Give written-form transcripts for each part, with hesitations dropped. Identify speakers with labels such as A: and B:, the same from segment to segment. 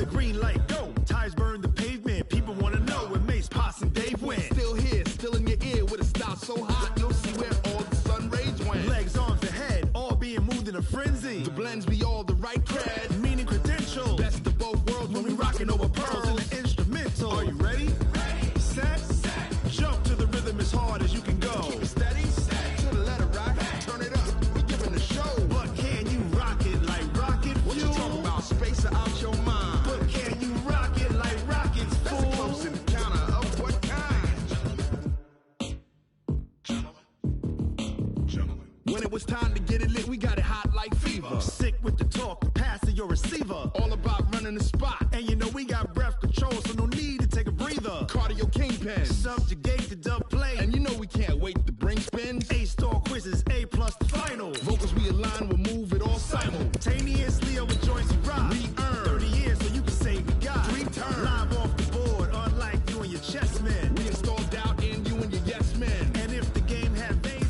A: the green light go. Tires burn the pavement. People want to know where Mace, Pops, and Dave went. Still here, still in your ear with a style so hot. You'll see where all the sun rays went. Legs, arms, and head, all being moved in a frenzy. The blends be all the right cred. Meaning credentials. Best of both worlds when we rockin' over pearls in the instrumental. Are you ready? Ready. Set. Jump to the rhythm as hard as you can go. Keep it steady. To the letter rock. Turn it up. We giving the show. But can you rock it like rocket fuel? What you talking about? Space out your mind. But can you rock it like rockets, fool? That's a close encounter of what kind? Gentlemen. When it was time to get it lit, we got it hot like fever. Sick with the talk, the pass to your receiver. All about running the spot. And you know we got breath control, so no need to take a breather. Cardio kingpin. Subjugate the dub play. And you know we can't wait to bring spins. A-star quizzes, A+ the final. Vocals we align, we'll move it all simultaneously over joints we rock. We earn 30 years, so you can say we got 3 turns. Live off the board, unlike you and your chess men. We install doubt in you and your yes men. And if the game had veins.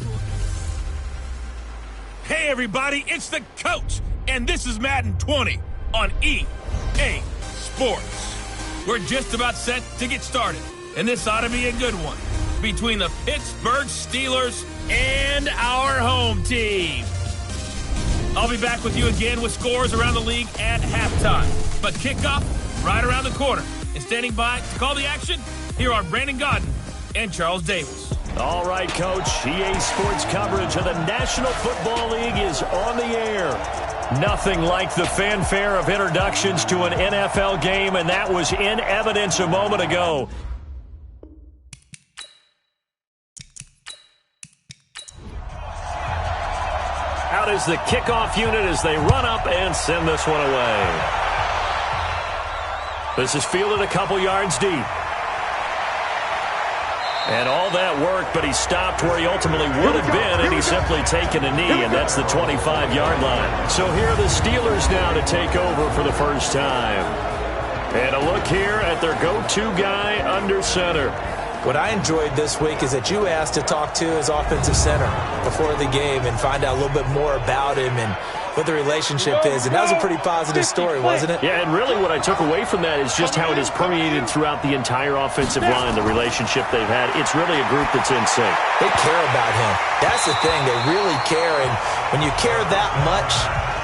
B: Hey everybody, it's the coach, and this is Madden 20 on EA Sports. We're just about set to get started, and this ought to be a good one between the Pittsburgh Steelers and our home team. I'll be back with you again with scores around the league at halftime, but kickoff right around the corner. And standing by to call the action, here are Brandon Gaudin and Charles Davis.
C: All right, Coach. EA Sports coverage of the National Football League is on the air. Nothing like the fanfare of introductions to an NFL game, and that was in evidence a moment ago. Out is the kickoff unit as they run up and send this one away. This is fielded a couple yards deep. And all that worked, but he stopped where he ultimately would have been, and he's simply taken a knee, and that's the 25-yard line. So here are the Steelers now to take over for the first time. And a look here at their go-to guy under center.
D: What I enjoyed this week is that you asked to talk to his offensive center before the game and find out a little bit more about him and what the relationship is. And that was a pretty positive story, wasn't it?
C: Yeah, and really what I took away from that is just how it has permeated throughout the entire offensive line, the relationship they've had. It's really a group that's in sync.
D: They care about him. That's the thing. They really care. And when you care that much,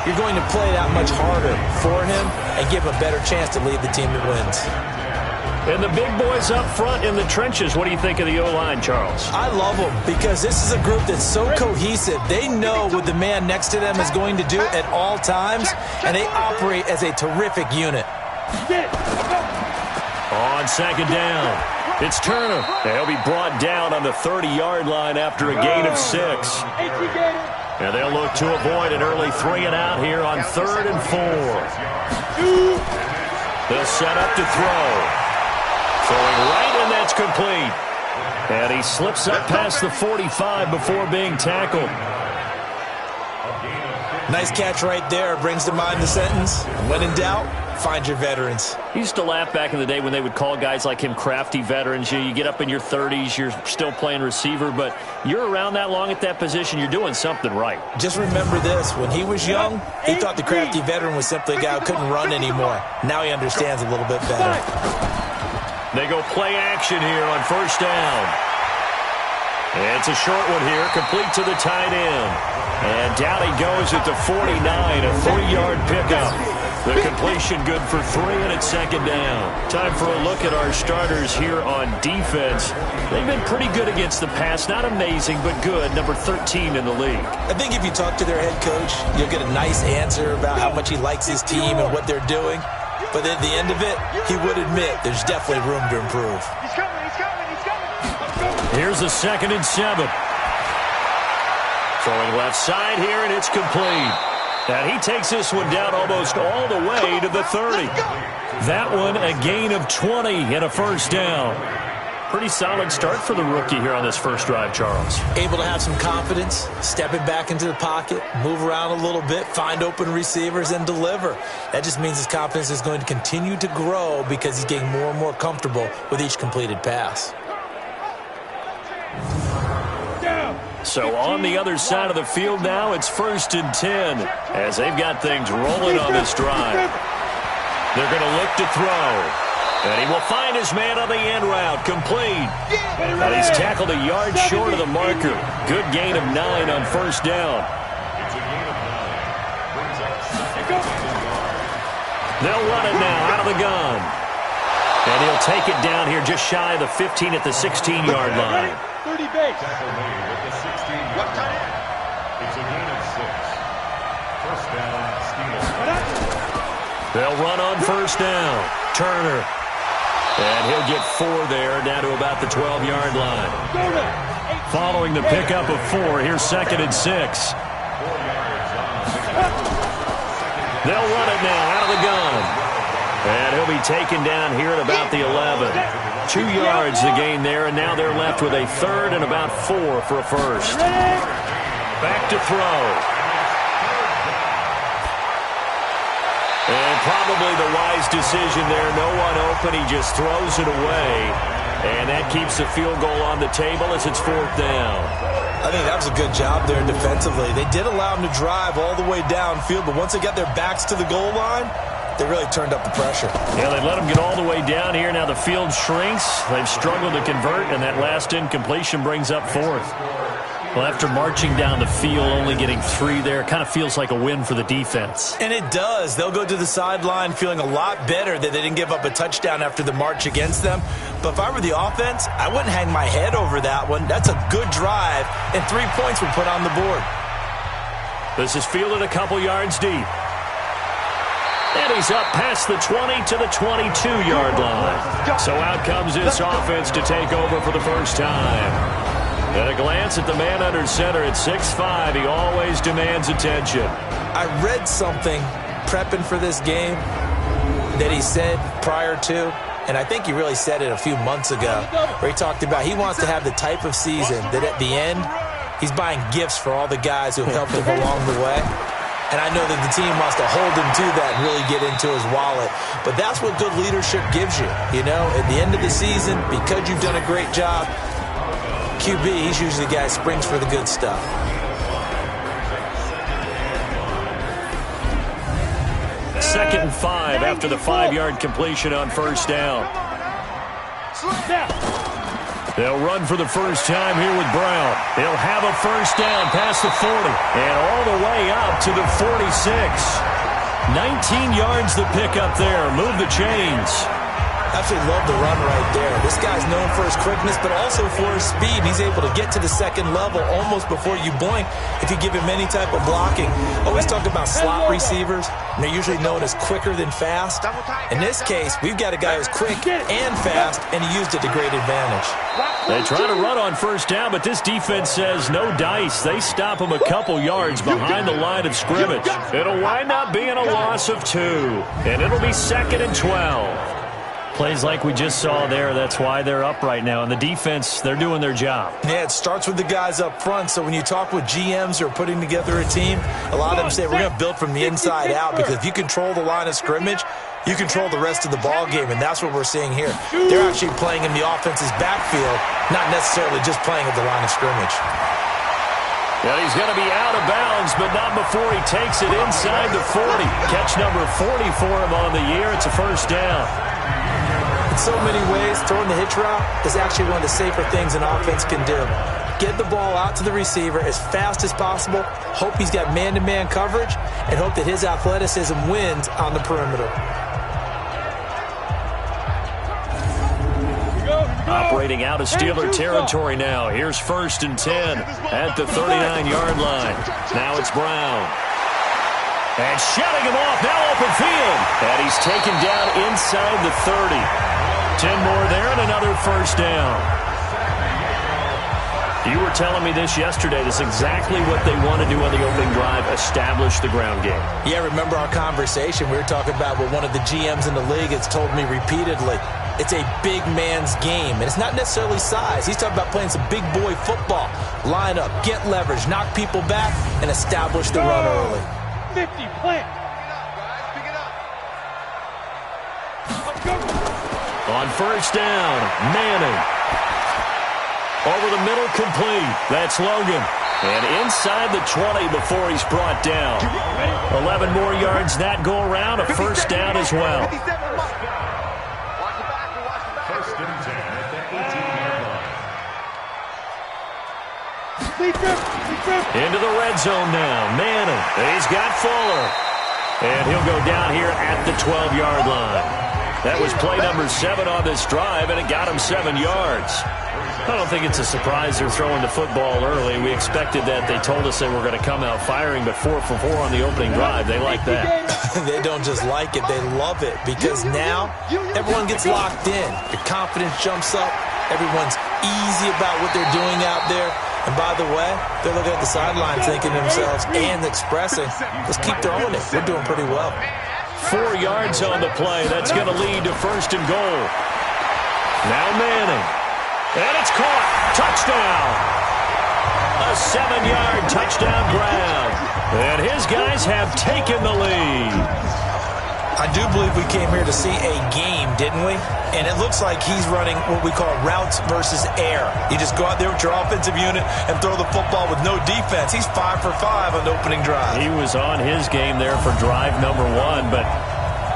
D: you're going to play that much harder for him and give him a better chance to lead the team that wins.
C: And the big boys up front in the trenches. What do you think of the O-line, Charles?
D: I love them because this is a group that's so cohesive. They know what the man next to them is going to do at all times, and they operate as a terrific unit.
C: On second down, it's Turner. They'll be brought down on the 30-yard line after a gain of 6. And they'll look to avoid an early 3-and-out here on 3rd and 4. They'll set up to throw. Throwing right, and that's complete. And he slips up past the 45 before being tackled.
D: Nice catch right there. Brings to mind the sentence, when in doubt, find your veterans.
C: He used to laugh back in the day when they would call guys like him crafty veterans. You get up in your 30s, you're still playing receiver, but you're around that long at that position, you're doing something right.
D: Just remember this. When he was young, he thought the crafty veteran was simply a guy who couldn't run anymore. Now he understands a little bit better.
C: They go play action here on first down. It's a short one here, complete to the tight end. And down he goes at the 49, a 3-yard pickup. The completion good for 3, and it's second down. Time for a look at our starters here on defense. They've been pretty good against the pass. Not amazing, but good. Number 13 in the league.
D: I think if you talk to their head coach, you'll get a nice answer about how much he likes his team and what they're doing. But at the end of it, he would admit there's definitely room to improve.
E: He's coming.
C: Here's a 2nd and 7. Throwing left side here, and it's complete. And he takes this one down almost all the way to the 30. That one, a gain of 20 and a first down. Pretty solid start for the rookie here on this first drive, Charles.
D: Able to have some confidence, stepping back into the pocket, move around a little bit, find open receivers, and deliver. That just means his confidence is going to continue to grow because he's getting more and more comfortable with each completed pass.
C: So on the other side of the field now, it's 1st and 10 as they've got things rolling on this drive. They're going to look to throw. And he will find his man on the end route. Complete. And he's tackled a yard short of the marker. Good gain of 9 on first down. They'll run it now out of the gun. And he'll take it down here just shy of the 15 at the 16-yard line.
E: 30 base.
F: What time? It's a gain of 6. First down, Steelers.
C: They'll run on first down. Turner. And he'll get 4 there, down to about the 12-yard line. Following the pickup of 4, here's 2nd and 6. They'll run it now out of the gun. And he'll be taken down here at about the 11. 2 yards the gain there, and now they're left with a 3rd and about 4 for a first. Back to throw. And probably the wise decision there. No one open. He just throws it away. And that keeps the field goal on the table as it's 4th down.
D: I think that was a good job there defensively. They did allow him to drive all the way downfield, but once they got their backs to the goal line, they really turned up the pressure.
C: Yeah, they let him get all the way down here. Now the field shrinks. They've struggled to convert, and that last incompletion brings up 4th. Well, after marching down the field, only getting 3 there, kind of feels like a win for the defense.
D: And it does. They'll go to the sideline feeling a lot better that they didn't give up a touchdown after the march against them. But if I were the offense, I wouldn't hang my head over that one. That's a good drive, and 3 points were put on the board.
C: This is fielded a couple yards deep. And he's up past the 20 to the 22-yard line. So out comes this offense to take over for the first time. At a glance at the man under center at 6'5", he always demands attention.
D: I read something prepping for this game that he said prior to, and I think he really said it a few months ago, where he talked about he wants to have the type of season that at the end, he's buying gifts for all the guys who have helped him along the way. And I know that the team wants to hold him to that and really get into his wallet. But that's what good leadership gives you. You know, at the end of the season, because you've done a great job, QB, he's usually the guy who springs for the good stuff.
C: Second and 5 after the 5-yard completion on first down. They'll run for the first time here with Brown. He'll have a first down past the 40 and all the way up to the 46. 19 yards the pickup there. Move the chains.
D: Absolutely love the run right there. This guy's known for his quickness, but also for his speed. He's able to get to the second level almost before you blink if you give him any type of blocking. Always talk about slot receivers, and they're usually known as quicker than fast. In this case, we've got a guy who's quick and fast, and he used it to great advantage.
C: They try to run on first down, but this defense says no dice. They stop him a couple yards behind the line of scrimmage. It'll wind up being a loss of 2, and it'll be 2nd and 12. Plays like we just saw there, that's why they're up right now. And the defense, they're doing their job.
D: Yeah, it starts with the guys up front. So when you talk with GMs who are putting together a team, a lot of them say we're going to build from the inside out, because if you control the line of scrimmage, you control the rest of the ball game, and that's what we're seeing here. They're actually playing in the offense's backfield, not necessarily just playing at the line of scrimmage.
C: Well, he's going to be out of bounds, but not before he takes it inside the 40. Catch number 40 for him on the year. It's a first down.
D: In so many ways, throwing the hitch route is actually one of the safer things an offense can do. Get the ball out to the receiver as fast as possible, hope he's got man-to-man coverage, and hope that his athleticism wins on the perimeter.
C: Operating out of Steeler territory now. Here's 1st and 10 at the 39-yard line. Now it's Brown. And shutting him off, now open field. And he's taken down inside the 30. 10 more there and another first down. You were telling me this yesterday. This is exactly what they want to do on the opening drive, establish the ground game.
D: Yeah, remember our conversation. We were talking about what one of the GMs in the league has told me repeatedly. It's a big man's game, and it's not necessarily size. He's talking about playing some big boy football. Line up, get leverage, knock people back, and establish the run early.
E: 50, plant.
C: On first down, Manning. Over the middle, complete. That's Logan. And inside the 20 before he's brought down. 11 more yards that go around, a first down as well.
F: First and 10 at the 18-yard line.
C: Into the red zone now. Manning. He's got Fuller. And he'll go down here at the 12-yard line. That was play number 7 on this drive, and it got him 7 yards. I don't think it's a surprise they're throwing the football early. We expected that. They told us they were going to come out firing, but 4 for 4 on the opening drive. They like that.
D: They don't just like it, they love it, because now everyone gets locked in. Your confidence jumps up. Everyone's easy about what they're doing out there. And by the way, they're looking at the sideline thinking to themselves and expressing, let's keep throwing it. We're doing pretty well.
C: 4 yards on the play. That's going to lead to first and goal. Now Manning. And it's caught. Touchdown. A 7-yard touchdown grab. And his guys have taken the lead.
D: I do believe we came here to see a game, didn't we? And it looks like he's running what we call routes versus air. You just go out there with your offensive unit and throw the football with no defense. He's 5 for 5 on the opening drive.
C: He was on his game there for drive number 1, but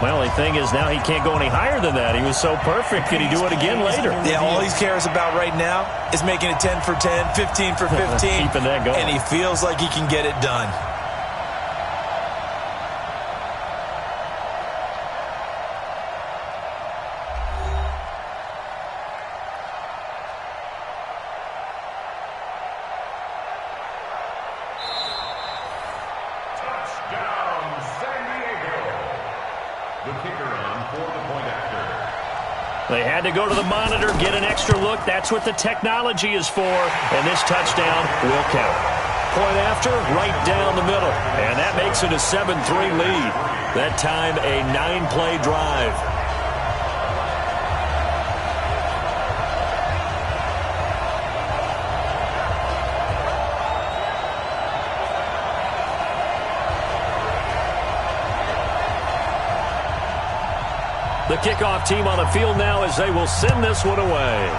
C: my only thing is now he can't go any higher than that. He was so perfect. Could he do it again later?
D: Yeah, all he cares about right now is making it 10 for 10, 15 for 15.
C: Keeping that going.
D: And he feels like he can get it done.
C: They had to go to the monitor, get an extra look. That's what the technology is for. And this touchdown will count. Point after, right down the middle. And that makes it a 7-3 lead. That time, a 9-play drive. The kickoff team on the field now as they will send this one away.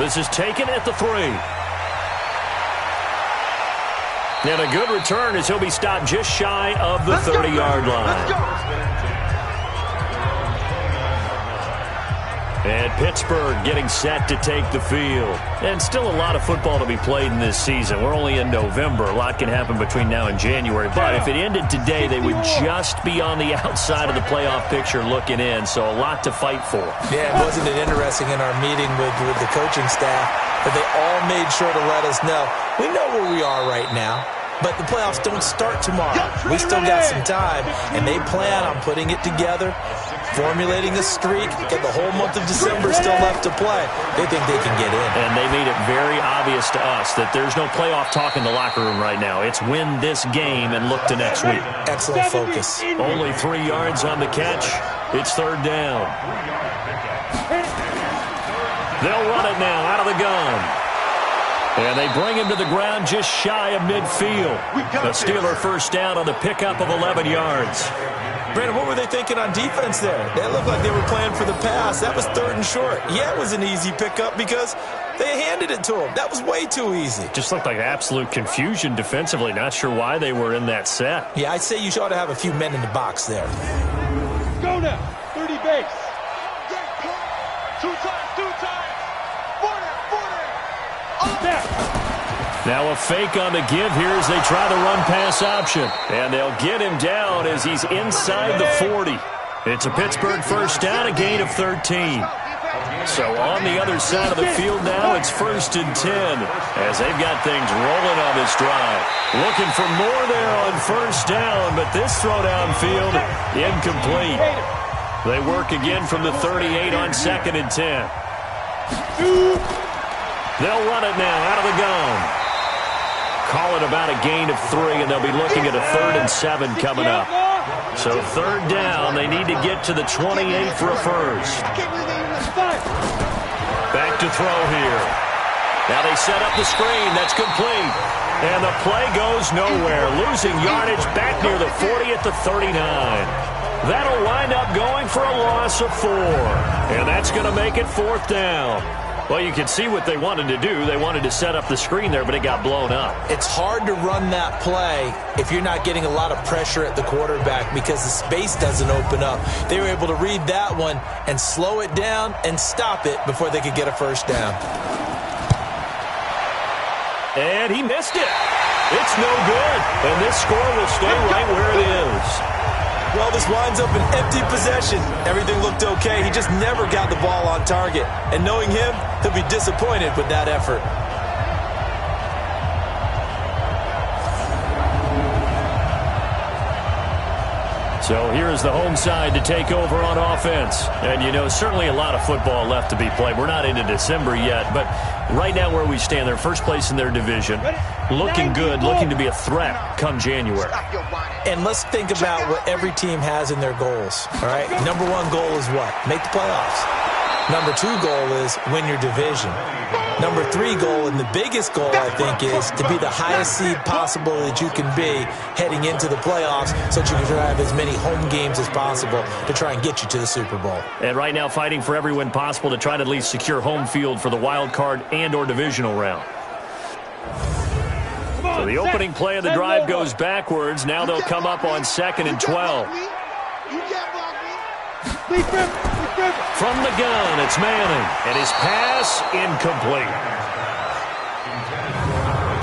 C: This is taken at the 3. And a good return as he'll be stopped just shy of the 30-yard line. And Pittsburgh getting set to take the field. And still a lot of football to be played in this season. We're only in November. A lot can happen between now and January. But if it ended today, they would just be on the outside of the playoff picture looking in. So a lot to fight for.
D: Yeah, wasn't it interesting in our meeting with the coaching staff that they all made sure to let us know, we know where we are right now. But the playoffs don't start tomorrow. We still got some time, and they plan on putting it together, formulating a streak, get the whole month of December still left to play. They think they can get in.
C: And they made it very obvious to us that there's no playoff talk in the locker room right now. It's win this game and look to next week.
D: Excellent focus.
C: Only 3 yards on the catch. It's third down. They'll run it now out of the gun. And they bring him to the ground just shy of midfield. The Steeler first down on the pickup of 11 yards.
D: Brandon, what were they thinking on defense there? They looked like they were playing for the pass. That was third and short. Yeah, it was an easy pickup because they handed it to him. That was way too easy.
C: Just looked like absolute confusion defensively. Not sure why they were in that set.
D: Yeah, I'd say you ought to have a few men in the box there.
E: Go now. 30 base. Two times. 40.
C: Now a fake on the give here as they try the run-pass option. And they'll get him down as he's inside the 40. It's a Pittsburgh first down, a gain of 13. So on the other side of the field now, it's first and 10 as they've got things rolling on this drive. Looking for more there on first down, but this throw downfield incomplete. They work again from the 38 on second and 10. They'll run it now out of the gun. Call it about a gain of 3, and they'll be looking at a 3rd and 7 coming up. So third down, they need to get to the 28 for a first. Back to throw here. Now they set up the screen. That's complete. And the play goes nowhere. Losing yardage back near the 40 at the 39. That'll wind up going for a loss of 4. And that's going to make it 4th down. Well, you can see what they wanted to do. They wanted to set up the screen there, but it got blown up.
D: It's hard to run that play if you're not getting a lot of pressure at the quarterback because the space doesn't open up. They were able to read that one and slow it down and stop it before they could get a first down.
C: And he missed it. It's no good. And this score will stay right where it is.
D: Well, this winds up an empty possession. Everything looked okay. He just never got the ball on target. And knowing him, he'll be disappointed with that effort.
C: So here's the home side to take over on offense. And, you know, certainly a lot of football left to be played. We're not into December yet, but right now where we stand, they're first place in their division. Looking good, looking to be a threat come January.
D: And let's think about what every team has in their goals, all right? Number 1 goal is what? Make the playoffs. Number 2 goal is win your division. Number 3 goal, and the biggest goal, I think, is to be the highest seed possible that you can be heading into the playoffs so that you can have as many home games as possible to try and get you to the Super Bowl.
C: And right now fighting for every win possible to try to at least secure home field for the wild card and or divisional round. So the opening play of the drive goes backwards. Now they'll come up on 2nd and 12. From the gun, it's Manning. And his pass incomplete.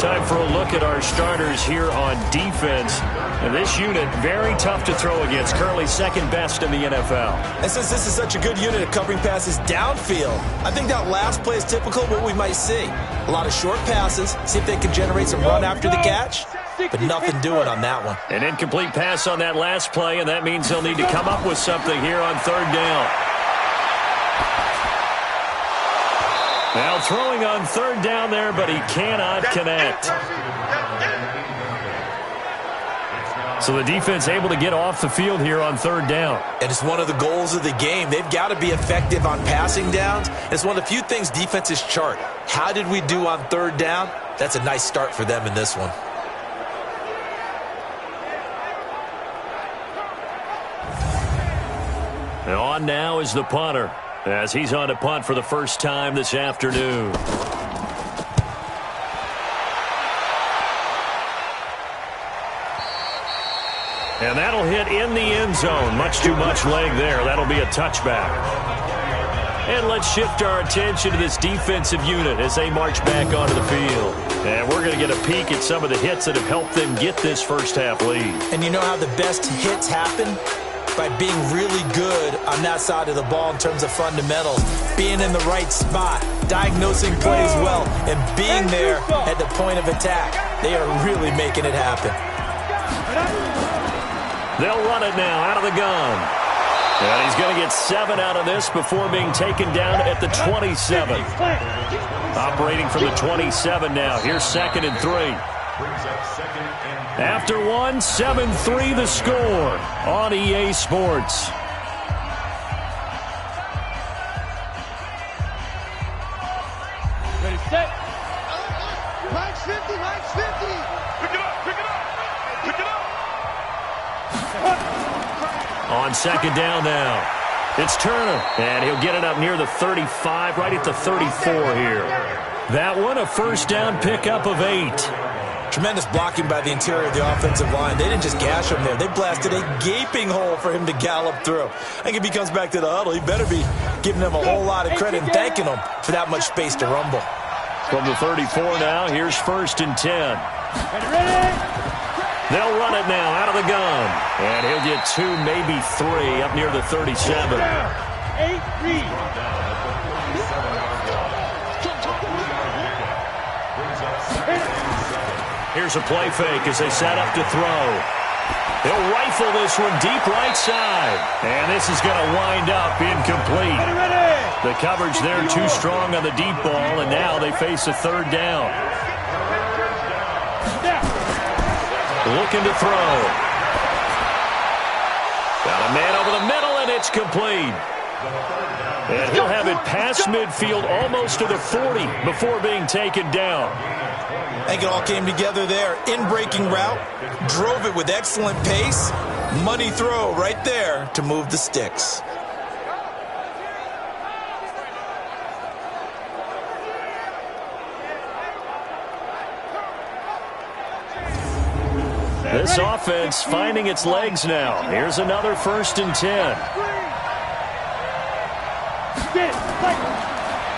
C: Time for a look at our starters here on defense. And this unit, very tough to throw against. Currently 2nd best in the NFL.
D: And since this is such a good unit at covering passes downfield, I think that last play is typical of what we might see. A lot of short passes, see if they can generate some run after the catch, but nothing doing on that one.
C: An incomplete pass on that last play, and that means they'll need to come up with something here on 3rd down. Now throwing on 3rd down there, but he cannot connect. So the defense able to get off the field here on 3rd down.
D: And it's one of the goals of the game. They've got to be effective on passing downs. It's one of the few things defenses chart. How did we do on 3rd down? That's a nice start for them in this one.
C: And on now is the punter, as he's on to punt for the first time this afternoon. And that'll hit in the end zone. Much too much leg there. That'll be a touchback. And let's shift our attention to this defensive unit as they march back onto the field. And we're going to get a peek at some of the hits that have helped them get this first half lead.
D: And you know how the best hits happen? By being really good on that side of the ball in terms of fundamentals, being in the right spot, diagnosing plays well, and being there at the point of attack. They are really making it happen.
C: They'll run it now out of the gun. And he's going to get 7 out of this before being taken down at the 27. Operating from the 27 now. Here's 2nd and 3. After 1, 7-3 the score on EA Sports.
E: Ready, set.
A: Max 50, Max 50.
F: Pick it up, pick it up, pick it up.
C: On 2nd down now. It's Turner, and he'll get it up near the 35, right at the 34 here. That one, a first down pickup of 8.
D: Tremendous blocking by the interior of the offensive line. They didn't just gash him there. They blasted a gaping hole for him to gallop through. I think if he comes back to the huddle, he better be giving them a whole lot of credit and thanking them for that much space to rumble.
C: From the 34 now, here's 1st and 10.
E: Ready.
C: They'll run it now out of the gun. And he'll get 2, maybe 3 up near the 37.
E: 8, read.
C: Here's a play fake as they set up to throw. They'll rifle this one deep right side. And this is going to wind up incomplete. The coverage there too strong on the deep ball, and now they face a 3rd down. Looking to throw. Got a man over the middle, and it's complete. And he'll have it past midfield almost to the 40 before being taken down.
D: I think it all came together there. In-breaking route, drove it with excellent pace. Money throw right there to move the sticks.
C: This offense finding its legs now. Here's another 1st and 10.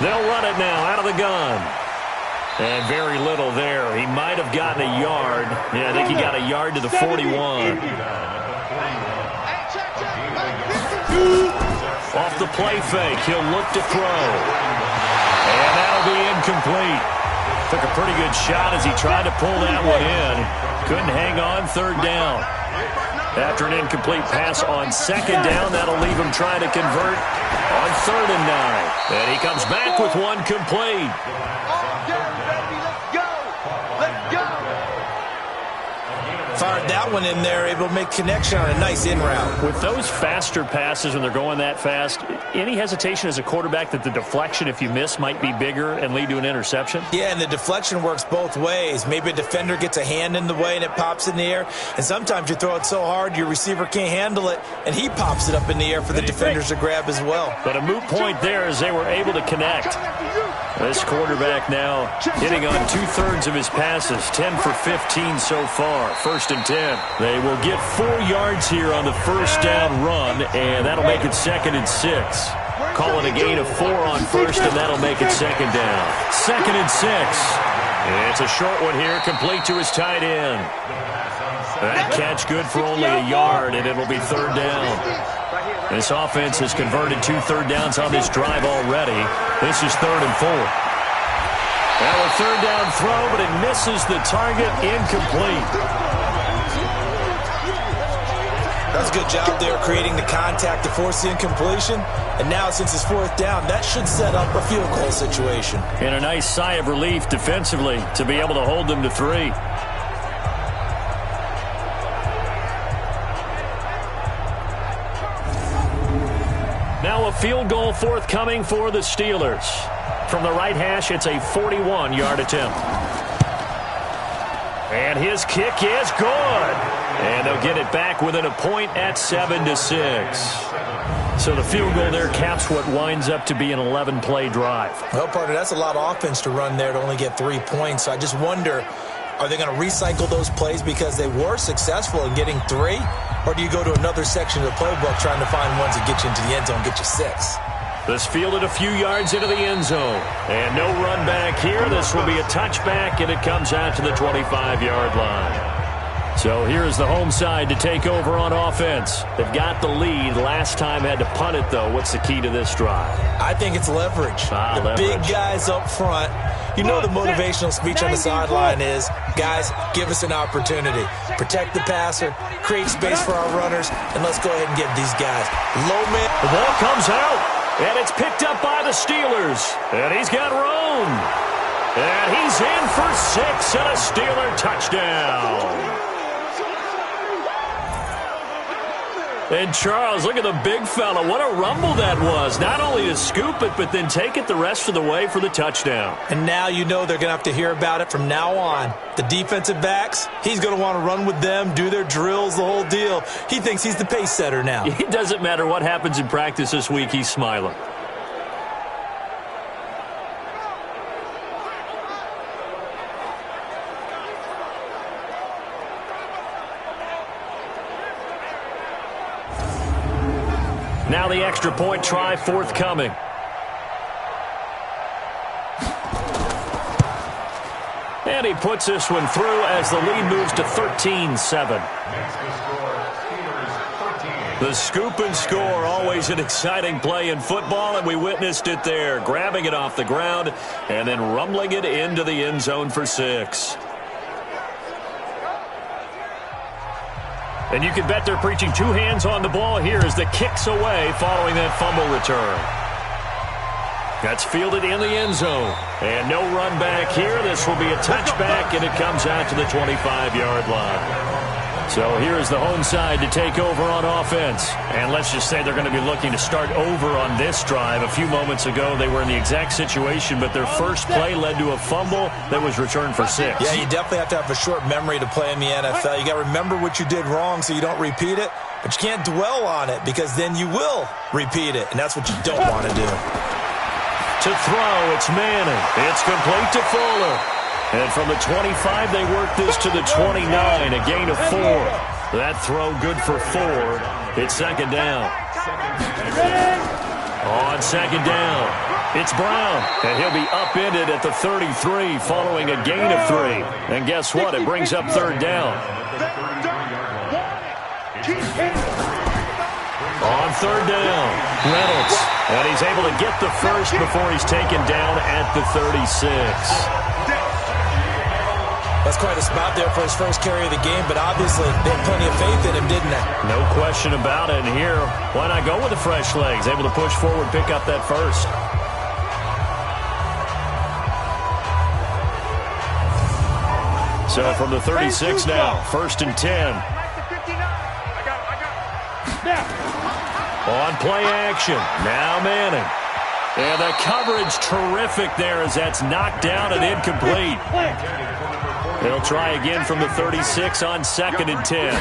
C: They'll run it now out of the gun. And very little there. He might have gotten a yard. Yeah, I think he got a yard to the 41. Off the play fake, he'll look to throw. And that'll be incomplete. Took a pretty good shot as he tried to pull that one in. Couldn't hang on, 3rd down. After an incomplete pass on 2nd down, that'll leave him trying to convert on 3rd and 9. And he comes back with one complete.
D: Fired that one in there, able to make connection on a nice in route.
C: With those faster passes when they're going that fast, any hesitation as a quarterback that the deflection, if you miss, might be bigger and lead to an interception?
D: Yeah, and the deflection works both ways. Maybe a defender gets a hand in the way and it pops in the air. And sometimes you throw it so hard your receiver can't handle it, and he pops it up in the air for the defenders to grab as well.
C: But a moot point there as they were able to connect. This quarterback now hitting on 2/3 of his passes, 10 for 15 so far. 1st and 10. They will get 4 yards here on the 1st down run, and that'll make it 2nd and 6. Call it a gain of 4 on 1st, and that'll make it 2nd down. 2nd and 6. It's a short one here, complete to his tight end. That catch good for only a yard, and it'll be 3rd down. This offense has converted 2 third downs on this drive already. This is 3rd and 4. Now a 3rd down throw, but it misses the target, incomplete.
D: That's a good job there creating the contact to force the incompletion. And now since it's 4th down, that should set up a field goal situation.
C: And a nice sigh of relief defensively to be able to hold them to 3. Now a field goal forthcoming for the Steelers. From the right hash, it's a 41-yard attempt. And his kick is good. And they'll get it back within a point at 7-6. So the field goal there caps what winds up to be an 11-play drive.
D: Well, partner, that's a lot of offense to run there to only get 3 points. So I just wonder, are they going to recycle those plays because they were successful in getting 3? Or do you go to another section of the playbook trying to find ones that get you into the end zone, get you 6?
C: This fielded a few yards into the end zone. And no run back here. This will be a touchback, and it comes out to the 25-yard line. So here's the home side to take over on offense. They've got the lead. Last time had to punt it, though. What's the key to this drive?
D: I think it's leverage.
C: Leverage.
D: Big guys up front. You know the motivational speech on the sideline is, guys, give us an opportunity. Protect the passer, create space for our runners, and let's go ahead and give these guys low man.
C: The ball comes out, and it's picked up by the Steelers. And he's got room. And he's in for 6 and a Steeler touchdown. And Charles, look at the big fella. What a rumble that was. Not only to scoop it, but then take it the rest of the way for the touchdown.
D: And now you know they're going to have to hear about it from now on. The defensive backs, he's going to want to run with them, do their drills, the whole deal. He thinks he's the pace setter now.
C: It doesn't matter what happens in practice this week, he's smiling. Now the extra point try forthcoming. And he puts this one through as the lead moves to 13-7. The scoop and score, always an exciting play in football, and we witnessed it there. Grabbing it off the ground and then rumbling it into the end zone for 6. And you can bet they're preaching 2 hands on the ball here as the kick's away following that fumble return. That's fielded in the end zone. And no run back here. This will be a touchback, and it comes out to the 25-yard line. So here's the home side to take over on offense. And let's just say they're going to be looking to start over on this drive. A few moments ago, they were in the exact situation, but their first play led to a fumble that was returned for 6.
D: Yeah, you definitely have to have a short memory to play in the NFL. You got to remember what you did wrong so you don't repeat it, but you can't dwell on it because then you will repeat it, and that's what you don't want to do.
C: To throw, it's Manning. It's complete to Fuller. And from the 25, they work this to the 29, a gain of 4. That throw good for 4. It's second down. On second down, it's Brown. And he'll be upended at the 33 following a gain of 3. And guess what? It brings up third down. On third down, Reynolds. And he's able to get the first before he's taken down at the 36.
D: That's quite a spot there for his first carry of the game, but obviously they had plenty of faith in him, didn't they?
C: No question about it. And here, why not go with the fresh legs? Able to push forward, pick up that first. So from the 36 now, first and 10. On play action, now Manning. And the coverage terrific there as that's knocked down and incomplete. They'll try again from the 36 on second and 10.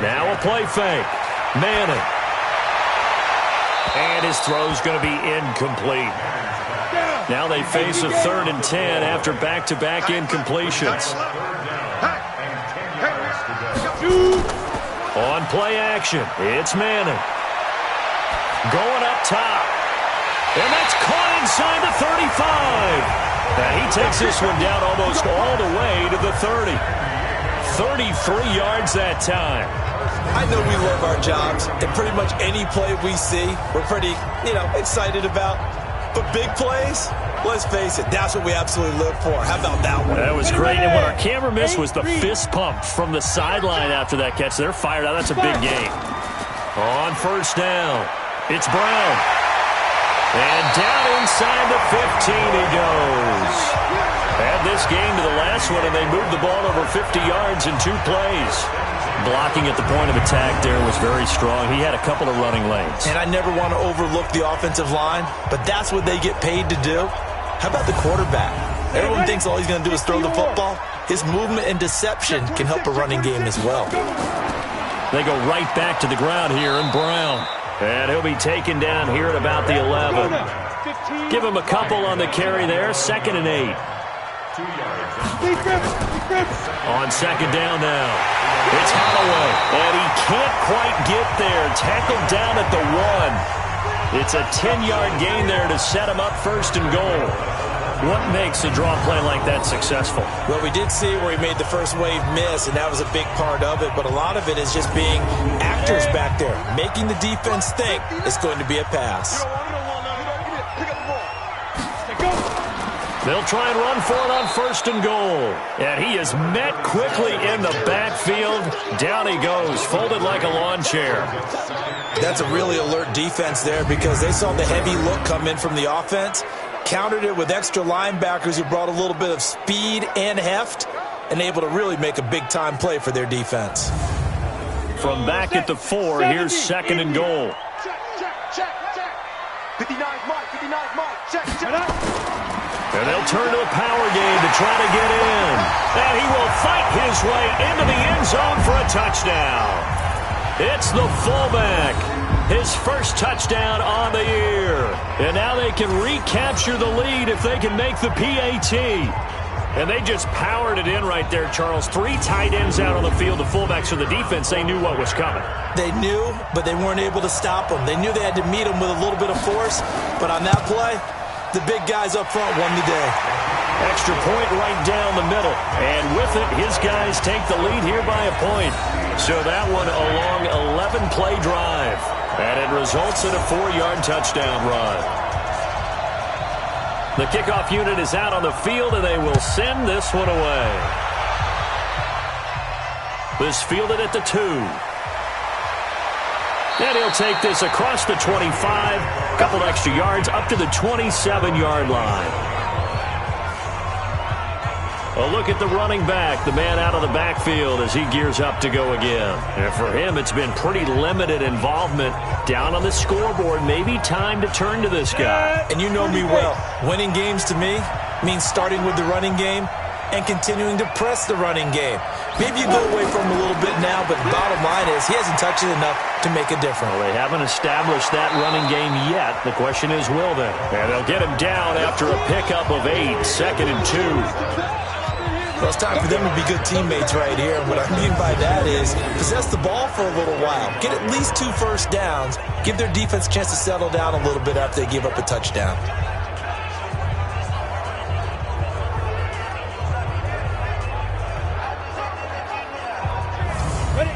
C: Now a play fake. Manning. And his throw's going to be incomplete. Now they face a third and 10 after back-to-back incompletions. On play action, it's Manning. Going up top. And that's caught inside the 35. And he takes this one down almost all the way to the 30. 33 yards that time.
D: I know we love our jobs, and pretty much any play we see, we're pretty, excited about. But big plays, let's face it, that's what we absolutely live for. How about that one?
C: That was great. And what our camera missed was the fist pump from the sideline after that catch. They're fired out. That's a big gain. On first down, it's Brown. And down inside the 15 he goes. Add this game to the last one, and they moved the ball over 50 yards in 2 plays. Blocking at the point of attack there was very strong. He had a couple of running lanes.
D: And I never want to overlook the offensive line, but that's what they get paid to do. How about the quarterback? Everyone thinks all he's going to do is throw the football. His movement and deception can help a running game as well.
C: They go right back to the ground here, and Brown. And he'll be taken down here at about the 11. Give him a couple on the carry there. Second and 8. On second down now, it's Holloway. And he can't quite get there. Tackled down at the 1. It's a 10-yard gain there to set him up first and goal. What makes a draw play like that successful?
D: Well, we did see where he made the first wave miss, and that was a big part of it. But a lot of it is just being actors back there, making the defense think it's going to be a pass.
C: They'll try and run for it on first and goal. And he is met quickly in the backfield. Down he goes, folded like a lawn chair.
D: That's a really alert defense there because they saw the heavy look come in from the offense, countered it with extra linebackers who brought a little bit of speed and heft, and able to really make a big-time play for their defense.
C: From back at the 4, here's second and goal.
F: Check. 59 mark, check.
C: And they'll turn to a power game to try to get in. And he will fight his way into the end zone for a touchdown. It's the fullback. His first touchdown on the year. And now they can recapture the lead if they can make the PAT. And they just powered it in right there, Charles. 3 tight ends out on the field. The fullbacks for the defense, they knew what was coming.
D: They knew, but they weren't able to stop them. They knew they had to meet them with a little bit of force. But on that play, the big guys up front won the day.
C: Extra point right down the middle. And with it, his guys take the lead here by a point. So that one a long 11-play drive. And it results in a 4-yard touchdown run. The kickoff unit is out on the field, and they will send this one away. This fielded at the 2. And he'll take this across the 25, a couple extra yards, up to the 27-yard line. A look at the running back, the man out of the backfield as he gears up to go again. And for him, it's been pretty limited involvement down on the scoreboard. Maybe time to turn to this guy.
D: And you know me well. Winning games to me means starting with the running game and continuing to press the running game. Maybe you go away from him a little bit now, but the bottom line is he hasn't touched it enough to make a difference.
C: Well, they haven't established that running game yet. The question is, will they? And they'll get him down after a pickup of 8, 2nd and 2.
D: Well, it's time for them to be good teammates right here. And what I mean by that is possess the ball for a little while. Get at least 2 first downs. Give their defense a chance to settle down a little bit after they give up a touchdown.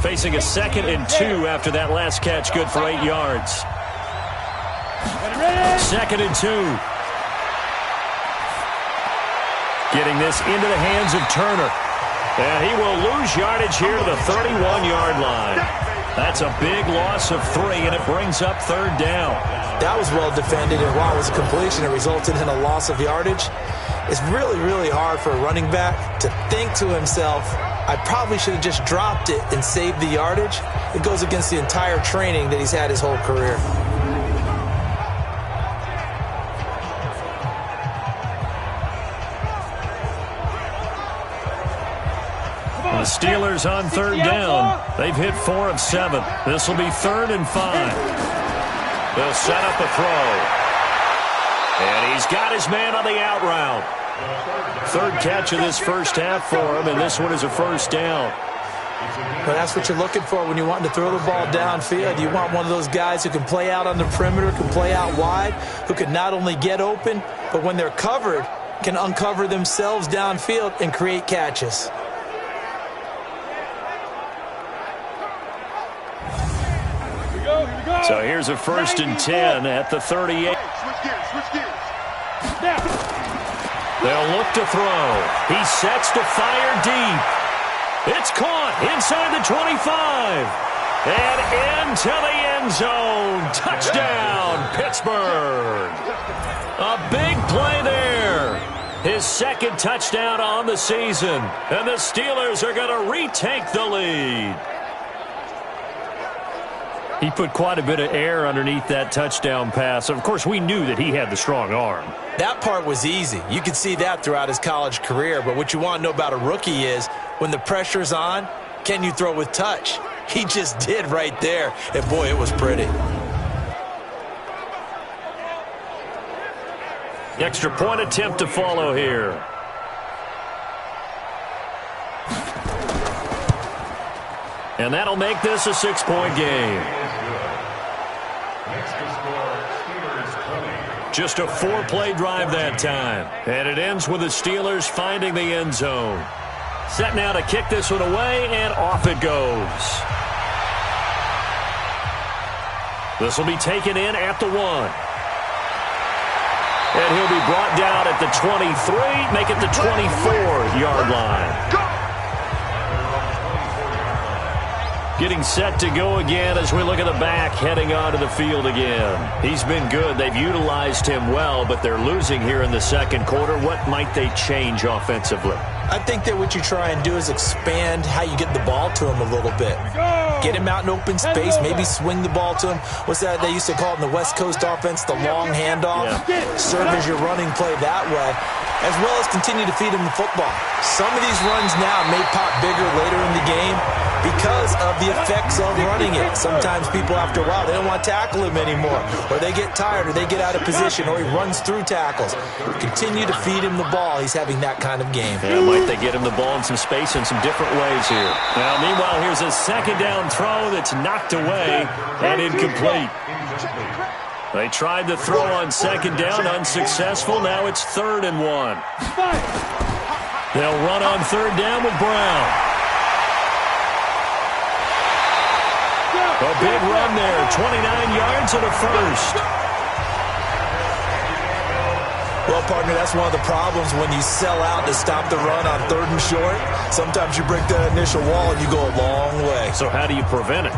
C: Facing a 2nd and 2 after that last catch, good for 8 yards. 2nd and 2. Getting this into the hands of Turner. And he will lose yardage here to the 31-yard line. That's a big loss of 3, and it brings up 3rd down.
D: That was well defended, and while it was a completion, it resulted in a loss of yardage. It's really, really hard for a running back to think to himself, I probably should have just dropped it and saved the yardage. It goes against the entire training that he's had his whole career.
C: The Steelers on 3rd down. They've hit 4 of 7. This will be 3rd and 5. They'll set up a throw. And he's got his man on the out route. 3rd catch of this first half for him, and this one is a 1st down.
D: But that's what you're looking for when you want to throw the ball downfield. You want one of those guys who can play out on the perimeter, can play out wide, who can not only get open, but when they're covered, can uncover themselves downfield and create catches.
C: So here's a 1st and 10 at the 38.
F: Switch gears.
C: They'll look to throw. He sets to fire deep. It's caught inside the 25. And into the end zone. Touchdown, Pittsburgh. A big play there. His 2nd touchdown on the season. And the Steelers are going to retake the lead. He put quite a bit of air underneath that touchdown pass. Of course, we knew that he had the strong arm.
D: That part was easy. You could see that throughout his college career. But what you want to know about a rookie is when the pressure's on, can you throw with touch? He just did right there. And, boy, it was pretty.
C: Extra point attempt to follow here. And that'll make this a 6-point game. Just a 4-play drive that time. And it ends with the Steelers finding the end zone. Set now to kick this one away, and off it goes. This will be taken in at the 1. And he'll be brought down at the 23, make it the 24-yard line. Getting set to go again as we look at the back heading onto the field again. He's been good. They've utilized him well, but they're losing here in the 2nd quarter. What might they change offensively?
D: I think that what you try and do is expand how you get the ball to him a little bit. Get him out in open space, maybe swing the ball to him. What's that they used to call it in the West Coast offense, the long handoff? Yeah. Serve as your running play that way, as well as continue to feed him the football. Some of these runs now may pop bigger later in the game because of the effects of running it. Sometimes people, after a while, they don't want to tackle him anymore, or they get tired, or they get out of position, or he runs through tackles. Continue to feed him the ball. He's having that kind of game.
C: Yeah, might they get him the ball in some space in some different ways here. Now, meanwhile, here's a 2nd down throw that's knocked away and incomplete. They tried the throw on 2nd down, unsuccessful. Now it's 3rd and 1. They'll run on 3rd down with Brown. A big run there, 29 yards and a 1st.
D: Well, partner, that's one of the problems when you sell out to stop the run on 3rd and short. Sometimes you break that initial wall and you go a long way.
C: So how do you prevent it?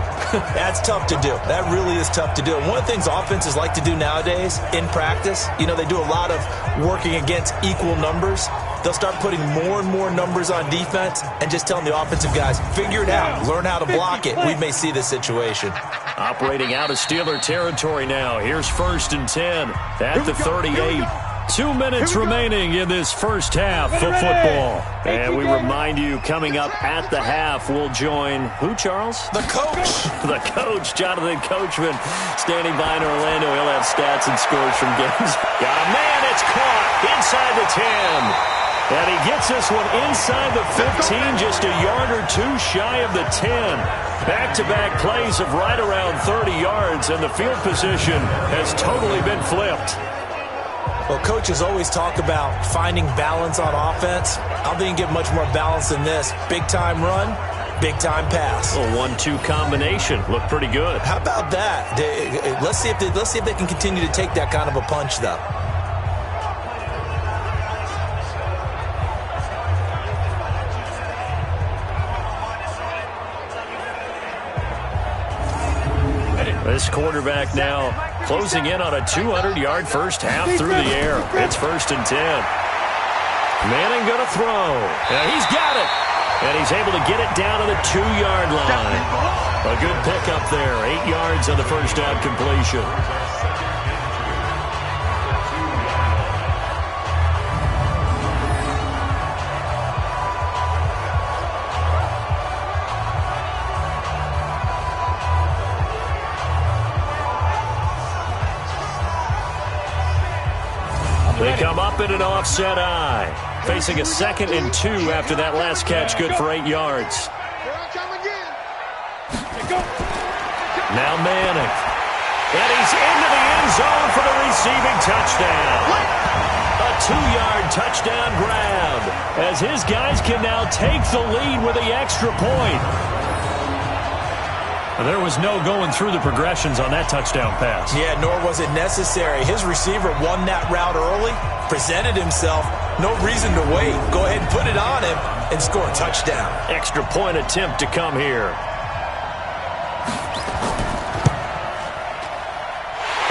D: That's tough to do. That really is tough to do. And one of the things offenses like to do nowadays in practice, you know, they do a lot of working against equal numbers. they'll start putting more and more numbers on defense and just telling the offensive guys, figure it out, learn how to block it. We may see this situation.
C: Operating out of Steeler territory now. Here's 1st and 10 at the 38. 2 minutes remaining in this first half of football. And we remind you, coming up at the half, we'll join who, Charles?
D: The coach.
C: The coach, Jonathan Coachman, standing by in Orlando. He'll have stats and scores from games. Got a man, it's caught inside the 10. And he gets this one inside the 15, just a yard or two shy of the 10. Back-to-back plays of right around 30 yards, and the field position has totally been flipped.
D: Well, coaches always talk about finding balance on offense. I don't think you get much more balance than this. Big-time run, big-time pass.
C: A 1-2 combination. Looked pretty good.
D: How about that? Let's see if they can continue to take that kind of a punch, though.
C: This quarterback now closing in on a 200-yard first half through the air. It's 1st and 10. Manning going to throw. And he's got it. And he's able to get it down to the 2-yard line. A good pickup there. 8 yards on the first down completion. They come up in an offset eye, facing a 2nd and 2 after that last catch, good for 8 yards. Now Manning. And he's into the end zone for the receiving touchdown. A 2-yard touchdown grab, as his guys can now take the lead with the extra point. There was no going through the progressions on that touchdown pass.
D: Yeah, nor was it necessary. His receiver won that route early, presented himself, no reason to wait. Go ahead and put it on him and score a touchdown.
C: Extra point attempt to come here.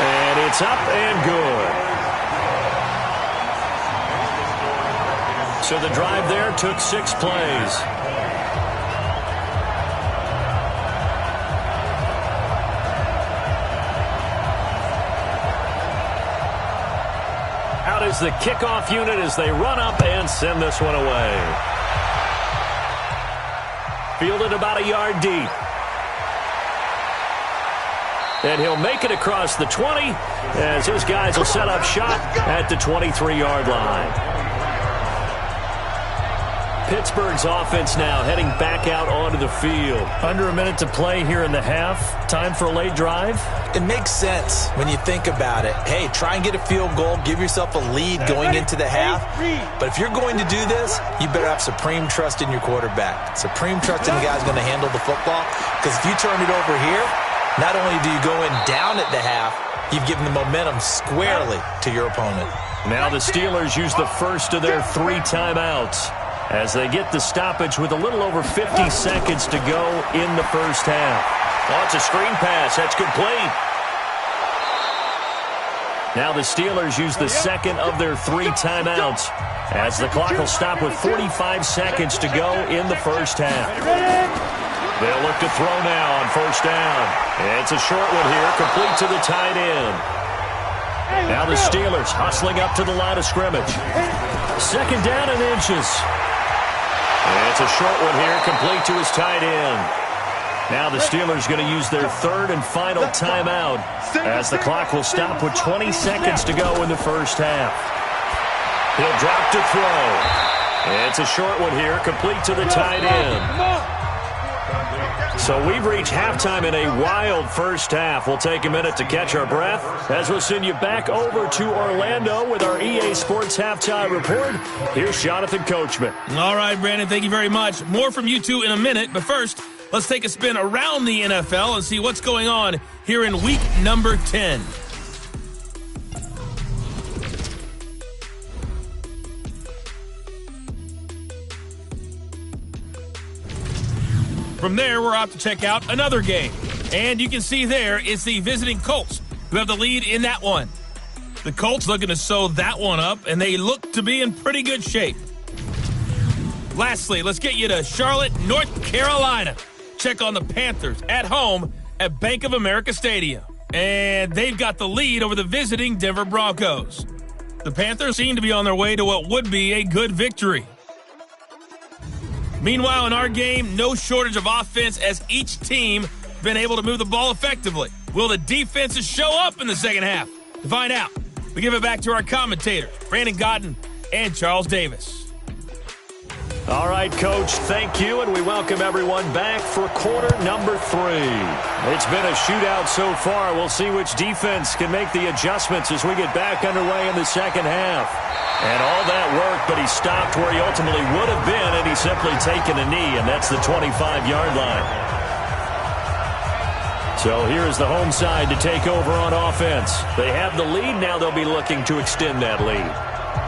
C: And it's up and good. So the drive there took 6 plays. Is the kickoff unit as they run up and send this one away. Fielded about a yard deep. And he'll make it across the 20 as his guys will set up shop at the 23-yard line. Pittsburgh's offense now heading back out onto the field. Under a minute to play here in the half. Time for a late drive.
D: It makes sense when you think about it. Hey, try and get a field goal. Give yourself a lead going into the half. But if you're going to do this, you better have supreme trust in your quarterback. Supreme trust in the guy who's going to handle the football. Because if you turn it over here, not only do you go in down at the half, you've given the momentum squarely to your opponent.
C: Now the Steelers use the first of their 3 timeouts as they get the stoppage with a little over 50 seconds to go in the first half. Oh, it's a screen pass. That's complete. Now the Steelers use the second of their 3 timeouts as the clock will stop with 45 seconds to go in the first half. They'll look to throw now on first down. It's a short one here, complete to the tight end. Now the Steelers hustling up to the line of scrimmage. 2nd down and inches. It's a short one here, complete to his tight end. Now the Steelers going to use their 3rd and final timeout as the clock will stop with 20 seconds to go in the first half. He'll drop to throw. It's a short one here, complete to the tight end. So we've reached halftime in a wild first half. We'll take a minute to catch our breath as we'll send you back over to Orlando with our EA Sports Halftime Report. Here's Jonathan Coachman.
B: All right, Brandon, thank you very much. More from you two in a minute, but first, let's take a spin around the NFL and see what's going on here in week number 10. From there, we're off to check out another game. And you can see there, it's the visiting Colts who have the lead in that one. The Colts looking to sew that one up, and they look to be in pretty good shape. Lastly, let's get you to Charlotte, North Carolina. Check on the Panthers at home at Bank of America Stadium. And they've got the lead over the visiting Denver Broncos. The Panthers seem to be on their way to what would be a good victory. Meanwhile, in our game, no shortage of offense as each team been able to move the ball effectively. Will the defenses show up in the second half? To find out, we give it back to our commentators, Brandon Gaudin and Charles Davis.
C: All right, Coach, thank you, and we welcome everyone back for quarter number 3. It's been a shootout so far. We'll see which defense can make the adjustments as we get back underway in the second half. And all that work, but he stopped where he ultimately would have been, and he's simply taken a knee, and that's the 25-yard line. So here's the home side to take over on offense. They have the lead. Now they'll be looking to extend that lead.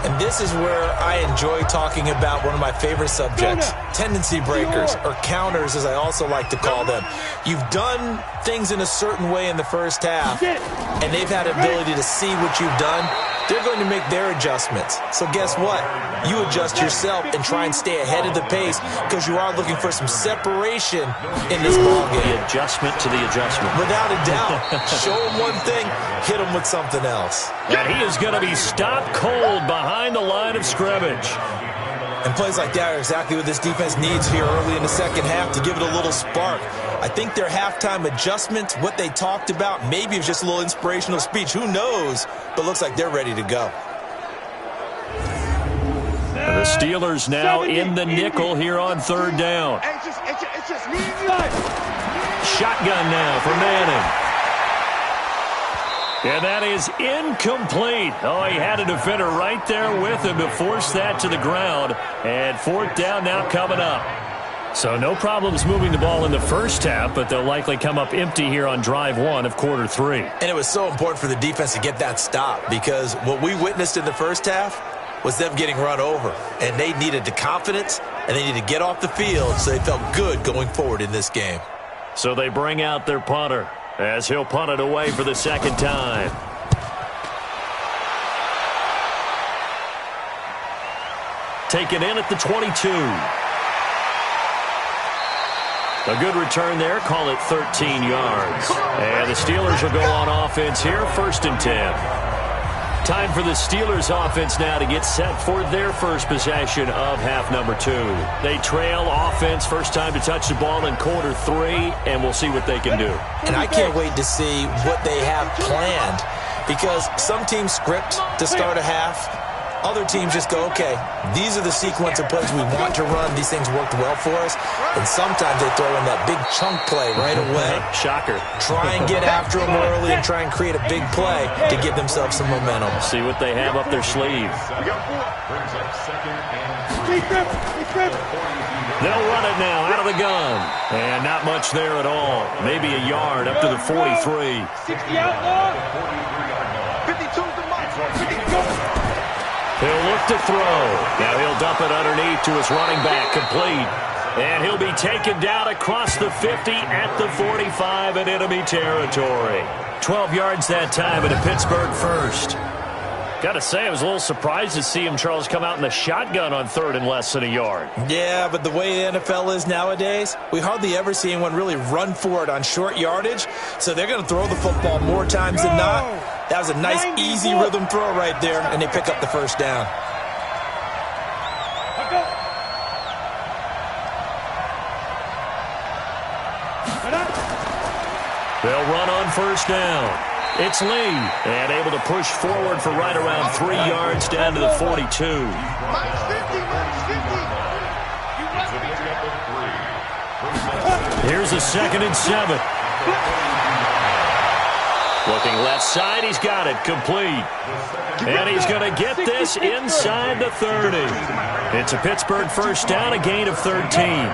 D: And this is where I enjoy talking about one of my favorite subjects, tendency breakers, or counters as I also like to call them. You've done things in a certain way in the first half, and they've had ability to see what you've done. They're going to make their adjustments. So guess what? You adjust yourself and try and stay ahead of the pace because you are looking for some separation in this ballgame.
C: The adjustment to the adjustment.
D: Without a doubt. Show them one thing, hit them with something else.
C: And he is going to be stopped cold behind the line of scrimmage.
D: And plays like that are exactly what this defense needs here early in the second half to give it a little spark. I think their halftime adjustments, what they talked about, maybe it's just a little inspirational speech. Who knows? But looks like they're ready to go.
C: And the Steelers now in the nickel here on third down. Shotgun now for Manning. And that is incomplete. Oh, he had a defender right there with him to force that to the ground. And fourth down now coming up. So no problems moving the ball in the first half, but they'll likely come up empty here on drive 1 of quarter 3.
D: And it was so important for the defense to get that stop because what we witnessed in the first half was them getting run over. And they needed the confidence, and they needed to get off the field so they felt good going forward in this game.
C: So they bring out their punter as he'll punt it away for the second time. Taken in at the 22. A good return there. Call it 13 yards. And the Steelers will go on offense here, 1st and 10. Time for the Steelers offense now to get set for their first possession of half number 2. They trail offense, first time to touch the ball in quarter 3, and we'll see what they can do.
D: And I can't wait to see what they have planned because some teams script to start a half. Other teams just go, okay, these are the sequence of plays we want to run. These things worked well for us. And sometimes they throw in that big chunk play right away.
C: Shocker.
D: Try and get after them early and try and create a big play to give themselves some momentum.
C: See what they have up their sleeve. They'll run it now out of the gun. And not much there at all. Maybe a yard up to the 43.
E: 60 outlaw.
F: 52's the mark. 52.
C: He'll look to throw. Now he'll dump it underneath to his running back, complete. And he'll be taken down across the 50 at the 45 in enemy territory. 12 yards that time and a Pittsburgh first. Got to say, I was a little surprised to see him, Charles, come out in the shotgun on third and less than a yard.
D: Yeah, but the way the NFL is nowadays, we hardly ever see anyone really run for it on short yardage. So they're going to throw the football more times than not. That was a nice, easy rhythm throw right there, and they pick up the first down.
C: They'll run on first down. It's Lee, and able to push forward for right around 3 yards down to the 42. Here's a 2nd and 7. Looking left side, he's got it, complete. And he's going to get this inside the 30. It's a Pittsburgh first down, a gain of 13.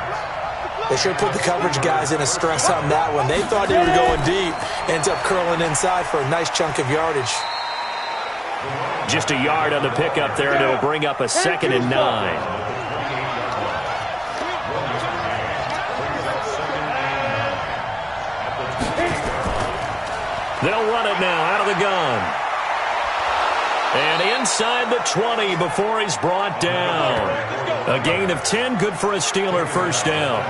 D: They should put the coverage guys in a stress on that one. They thought they were going deep. Ends up curling inside for a nice chunk of yardage.
C: Just a yard on the pickup there, and it'll bring up a 2nd and 9. They'll run it now out of the gun. And inside the 20 before he's brought down. A gain of 10, good for a Steeler first down.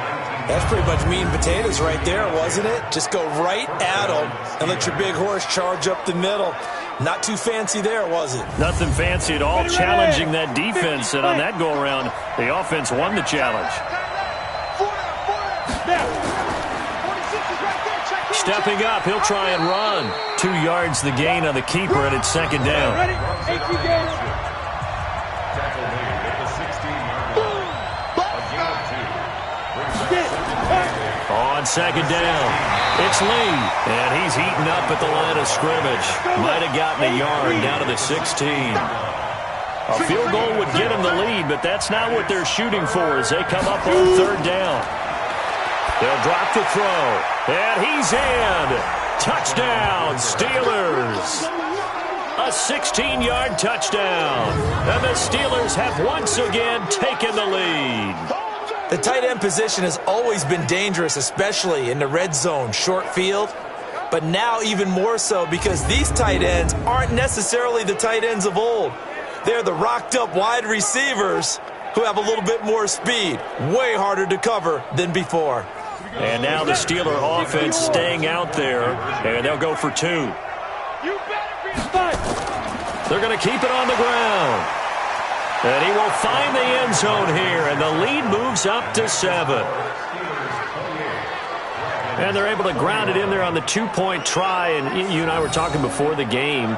D: That's pretty much meat and potatoes right there, wasn't it? Just go right at them and let your big horse charge up the middle. Not too fancy there, was it?
C: Nothing fancy at all, challenging that defense. And on that go-around, the offense won the challenge. Stepping up, he'll try and run. 2 yards the gain on the keeper, and it's second down. On second down, it's Lee, and he's heating up at the line of scrimmage. Might have gotten a yard down to the 16. A field goal would get him the lead, but that's not what they're shooting for as they come up on third down. They'll drop the throw, and he's in. Touchdown, Steelers. A 16-yard touchdown, and the Steelers have once again taken the lead.
D: The tight end position has always been dangerous, especially in the red zone, short field. But now even more so because these tight ends aren't necessarily the tight ends of old. They're the rocked-up wide receivers who have a little bit more speed. Way harder to cover than before.
C: And now the Steeler offense staying out there, and they'll go for 2. They're going to keep it on the ground. And he will find the end zone here, and the lead moves up to 7. And they're able to ground it in there on the 2-point try. And you and I were talking before the game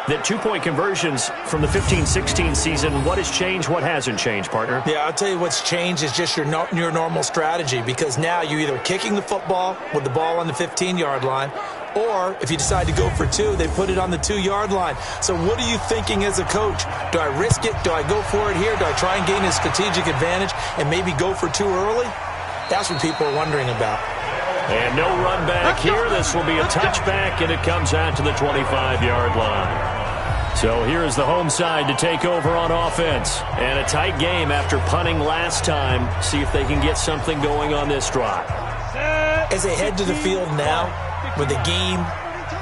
C: that 2-point conversions from the 15-16 season, what has changed, what hasn't changed, partner?
D: Yeah, I'll tell you what's changed is just your normal strategy, because now you're either kicking the football with the ball on the 15-yard line, or if you decide to go for 2, they put it on the 2-yard line. So what are you thinking as a coach? Do I risk it? Do I go for it here? Do I try and gain a strategic advantage and maybe go for 2 early? That's what people are wondering about.
C: And no run back here. This will be a touchback, and it comes out to the 25-yard line. So here is the home side to take over on offense. And a tight game after punting last time. See if they can get something going on this drive.
D: As they head to the field now, with the game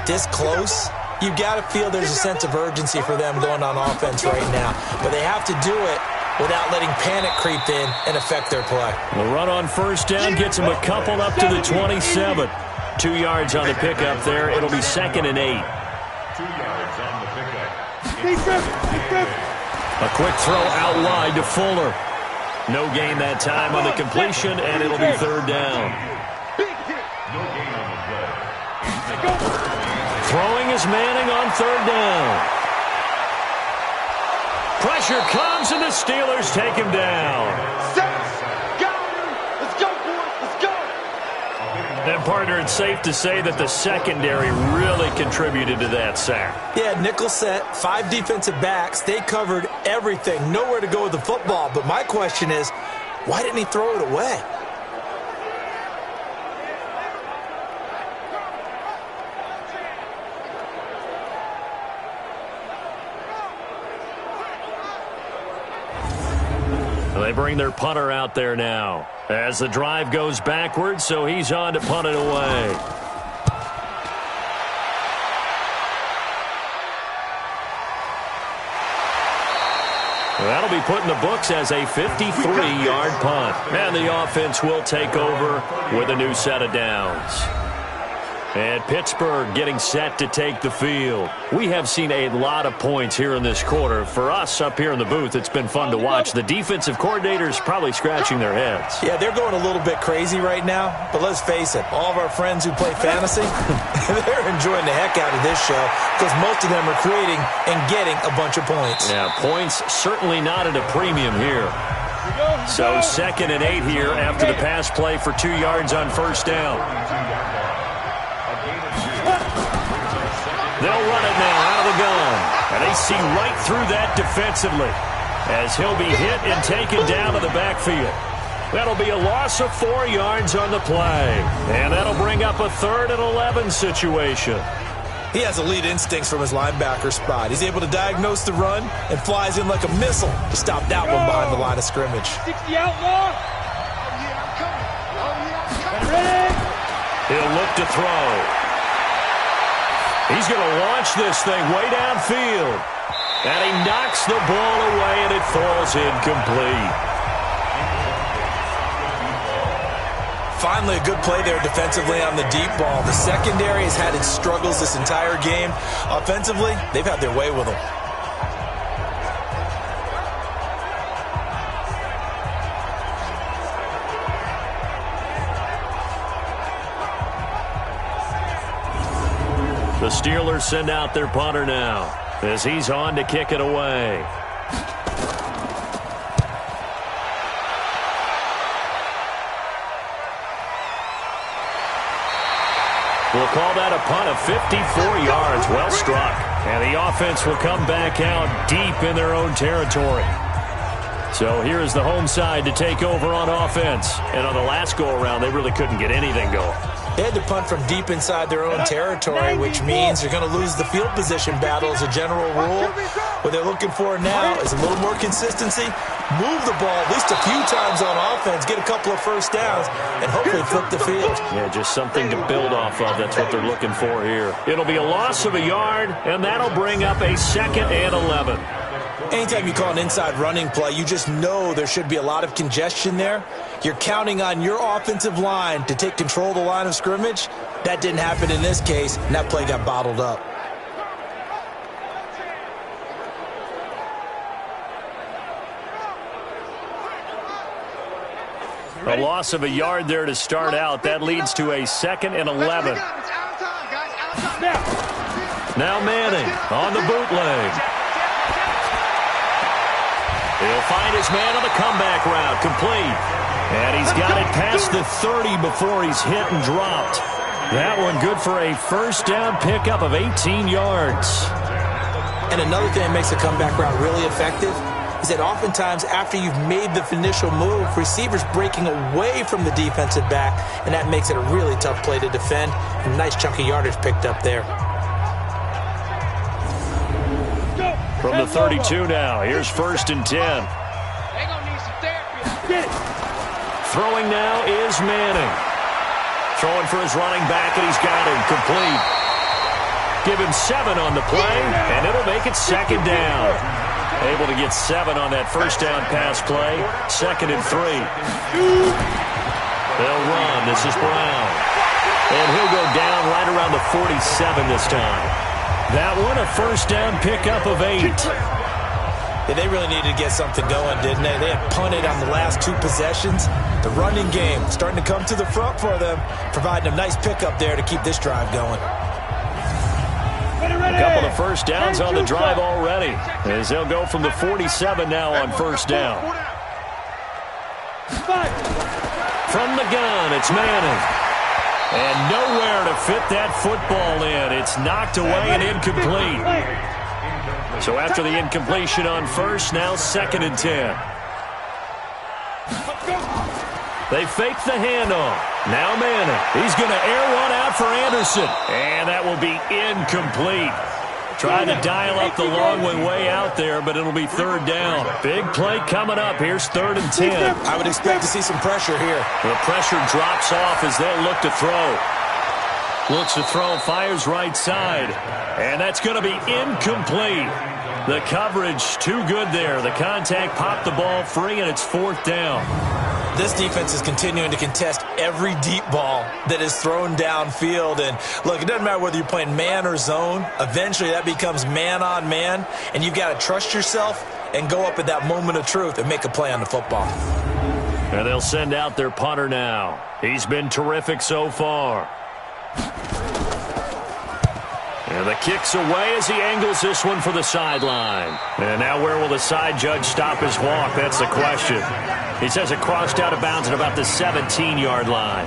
D: this close, you got to feel there's a sense of urgency for them going on offense right now. But they have to do it without letting panic creep in and affect their play.
C: The run on first down gets them a couple up to the 27. 2 yards on the pickup there. It'll be 2nd and 8.
F: 2 yards on the pickup.
C: A quick throw out wide to Fuller. No gain that time on the completion, and it'll be 3rd down.
F: No gain on the play.
C: Throwing is Manning on 3rd down. Pressure comes, and the Steelers take him down.
F: Let's go, boys. Let's go.
C: And, partner, it's safe to say that the secondary really contributed to that sack.
D: Yeah, nickel set, 5 defensive backs. They covered everything. Nowhere to go with the football. But my question is, why didn't he throw it away?
C: They bring their punter out there now as the drive goes backwards, so he's on to punt it away. That'll be put in the books as a 53-yard punt. And the offense will take over with a new set of downs. And Pittsburgh getting set to take the field. We have seen a lot of points here in this quarter. For us up here in the booth, it's been fun to watch. The defensive coordinators probably scratching their heads.
D: Yeah, they're going a little bit crazy right now. But let's face it, all of our friends who play fantasy, they're enjoying the heck out of this show because most of them are creating and getting a bunch of points.
C: Yeah, points certainly not at a premium here. So 2nd and 8 here after the pass play for 2 yards on first down. They'll run it now out of the gun. And they see right through that defensively as he'll be hit and taken down to the backfield. That'll be a loss of 4 yards on the play. And that'll bring up a 3rd and 11 situation.
D: He has elite instincts from his linebacker spot. He's able to diagnose the run and flies in like a missile to stop that one behind the line of scrimmage.
E: 60 outlaw.
C: He'll look to throw. He's going to launch this thing way downfield. And he knocks the ball away, and it falls incomplete.
D: Finally, a good play there defensively on the deep ball. The secondary has had its struggles this entire game. Offensively, they've had their way with them.
C: The Steelers send out their punter now as he's on to kick it away. We'll call that a punt of 54 yards. Well struck. And the offense will come back out deep in their own territory. So here is the home side to take over on offense. And on the last go-around, they really couldn't get anything going.
D: They had to punt from deep inside their own territory, which means they're going to lose the field position battle as a general rule. What they're looking for now is a little more consistency, move the ball at least a few times on offense, get a couple of first downs, and hopefully flip the field.
C: Yeah, just something to build off of. That's what they're looking for here. It'll be a loss of a yard, and that'll bring up a 2nd and 11.
D: Anytime you call an inside running play, you just know there should be a lot of congestion there. You're counting on your offensive line to take control of the line of scrimmage. That didn't happen in this case, and that play got bottled up.
C: A loss of a yard there to start out. That leads to a 2nd and 11. Now Manning on the bootleg. He'll find his man on the comeback route, complete. And he's got it past the 30 before he's hit and dropped. That one good for a first down pickup of 18 yards.
D: And another thing that makes a comeback route really effective is that oftentimes after you've made the initial move, receivers breaking away from the defensive back, and that makes it a really tough play to defend. A nice chunk of yardage picked up there.
C: From the 32 now, here's 1st and 10. Throwing now is Manning. Throwing for his running back, and he's got him complete. Give him 7 on the play, and it'll make it 2nd down. Able to get 7 on that first down pass play. 2nd and 3. They'll run. This is Brown. And he'll go down right around the 47 this time. That one, a first down pickup of 8.
D: Yeah, they really needed to get something going, didn't they? They had punted on the last 2 possessions. The running game starting to come to the front for them, providing a nice pickup there to keep this drive going.
C: A couple of first downs on the drive already, as they'll go from the 47 now on first down. From the gun, it's Manning. And nowhere to fit that football in. It's knocked away and incomplete. So after the incompletion on first, now 2nd and 10. They fake the handoff. Now Manning. He's going to air one out for Anderson. And that will be incomplete. Trying to dial up the long one way out there, but it'll be 3rd down. Big play coming up. Here's 3rd and 10.
D: I would expect to see some pressure here.
C: The pressure drops off as they'll look to throw. Looks to throw, fires right side. And that's going to be incomplete. The coverage too good there. The contact popped the ball free, and it's 4th down.
D: This defense is continuing to contest every deep ball that is thrown downfield. And, look, it doesn't matter whether you're playing man or zone. Eventually that becomes man-on-man, and you've got to trust yourself and go up at that moment of truth and make a play on the football.
C: And they'll send out their punter now. He's been terrific so far. And the kick's away as he angles this one for the sideline. And now where will the side judge stop his walk? That's the question. He says it crossed out of bounds at about the 17-yard line.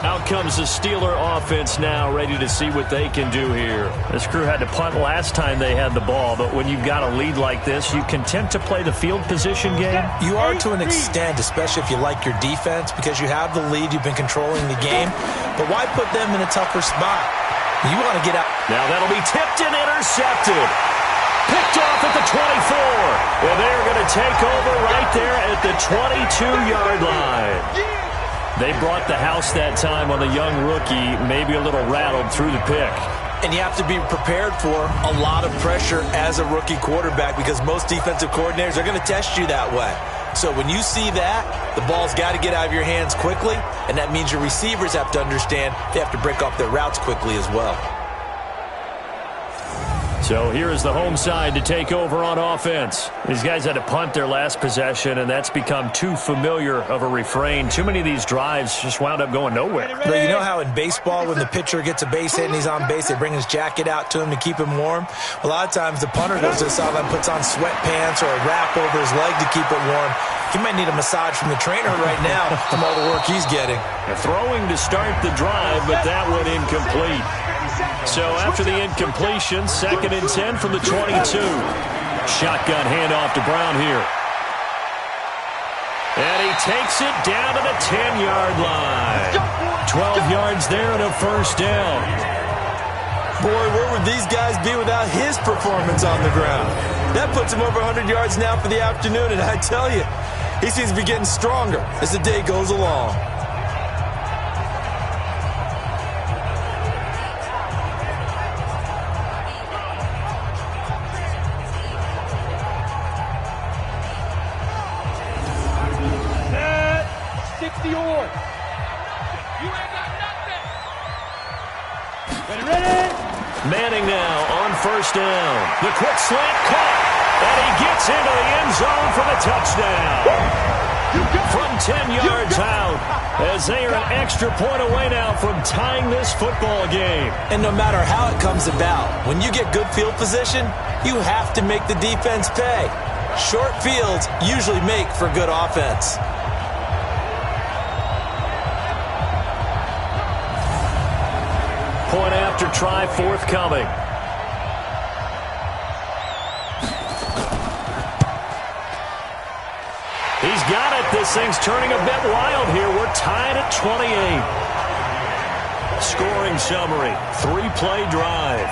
C: Out comes the Steeler offense now, ready to see what they can do here. This crew had to punt last time they had the ball, but when you've got a lead like this, you content to play the field position game?
D: You are to an extent, especially if you like your defense, because you have the lead, you've been controlling the game. But why put them in a tougher spot? You want to get out.
C: Now that'll be tipped and intercepted. Picked off at the 24. And they're going to take over right there at the 22-yard line. They brought the house that time on the young rookie, maybe a little rattled through the pick.
D: And you have to be prepared for a lot of pressure as a rookie quarterback because most defensive coordinators are going to test you that way. So when you see that, the ball's got to get out of your hands quickly, and that means your receivers have to understand they have to break off their routes quickly as well.
C: So here is the home side to take over on offense. These guys had to punt their last possession, and that's become too familiar of a refrain. Too many of these drives just wound up going nowhere.
D: But you know how in baseball, when the pitcher gets a base hit and he's on base, they bring his jacket out to him to keep him warm? A lot of times the punter goes to the sideline, puts on sweatpants or a wrap over his leg to keep it warm. He might need a massage from the trainer right now from all the work he's getting.
C: Throwing to start the drive, but that went incomplete. So after the incompletion, 2nd and 10 from the 22. Shotgun handoff to Brown here. And he takes it down to the 10-yard line. 12 yards there and a first down.
D: Boy, where would these guys be without his performance on the ground? That puts him over 100 yards now for the afternoon, and I tell you, he seems to be getting stronger as the day goes along.
C: Manning now on first down. The quick slant caught, and he gets into the end zone for the touchdown. From 10 yards out, as they are an extra point away now from tying this football game.
D: And no matter how it comes about, when you get good field position, you have to make the defense pay. Short fields usually make for good offense.
C: Point after try forthcoming. He's got it. This thing's turning a bit wild here. We're tied at 28. Scoring summary. 3-play drive.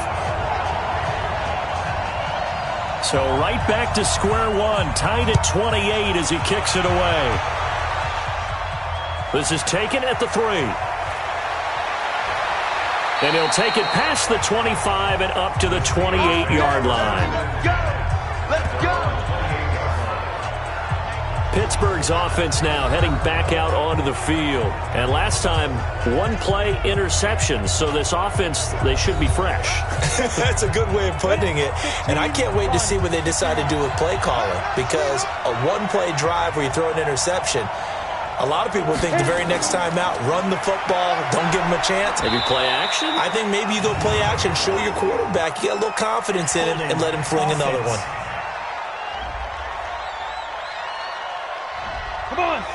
C: So right back to square one. Tied at 28 as he kicks it away. This is taken at the 3. And he'll take it past the 25 and up to the 28-yard line.
F: Let's go!
C: Pittsburgh's offense now heading back out onto the field. And last time, 1-play interception. So this offense, they should be fresh.
D: That's a good way of putting it. And I can't wait to see what they decide to do with play calling. Because a 1-play drive where you throw an interception, a lot of people think the very next time out, run the football, don't give him a chance.
C: Maybe play action?
D: I think maybe you go play action, show your quarterback, you get a little confidence in him, and let him fling another one.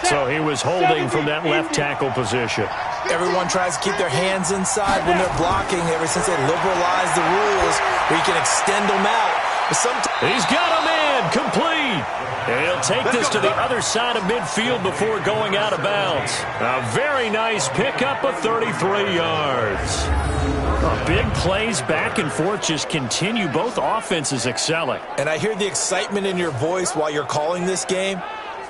C: So he was holding from that left tackle position.
D: Everyone tries to keep their hands inside when they're blocking ever since they liberalized the rules where you can extend them out. But sometimes
C: he's got a man complete. And he'll take this to the other side of midfield before going out of bounds. A very nice pickup of 33 yards. Big plays back and forth just continue. Both offenses excelling.
D: And I hear the excitement in your voice while you're calling this game.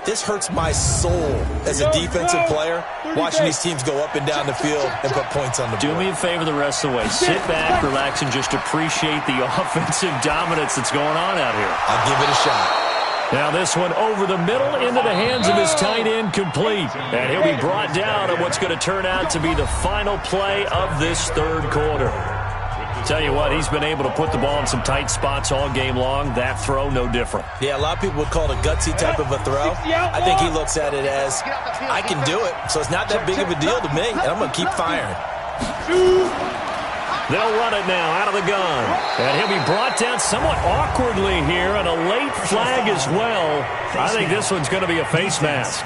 D: This hurts my soul as a defensive player, watching these teams go up and down the field and put points on the board.
C: Do me a favor the rest of the way. Sit back, relax, and just appreciate the offensive dominance that's going on out here.
D: I'll give it a shot.
C: Now this one over the middle into the hands of his tight end, complete. And he'll be brought down on what's going to turn out to be the final play of this third quarter. Tell you what, he's been able to put the ball in some tight spots all game long. That throw, no different.
D: Yeah, a lot of people would call it a gutsy type of a throw. I think he looks at it as, I can do it, so it's not that big of a deal to me, and I'm going to keep firing.
C: They'll run it now out of the gun. And he'll be brought down somewhat awkwardly here, and a late flag as well. I think this one's going to be a face mask.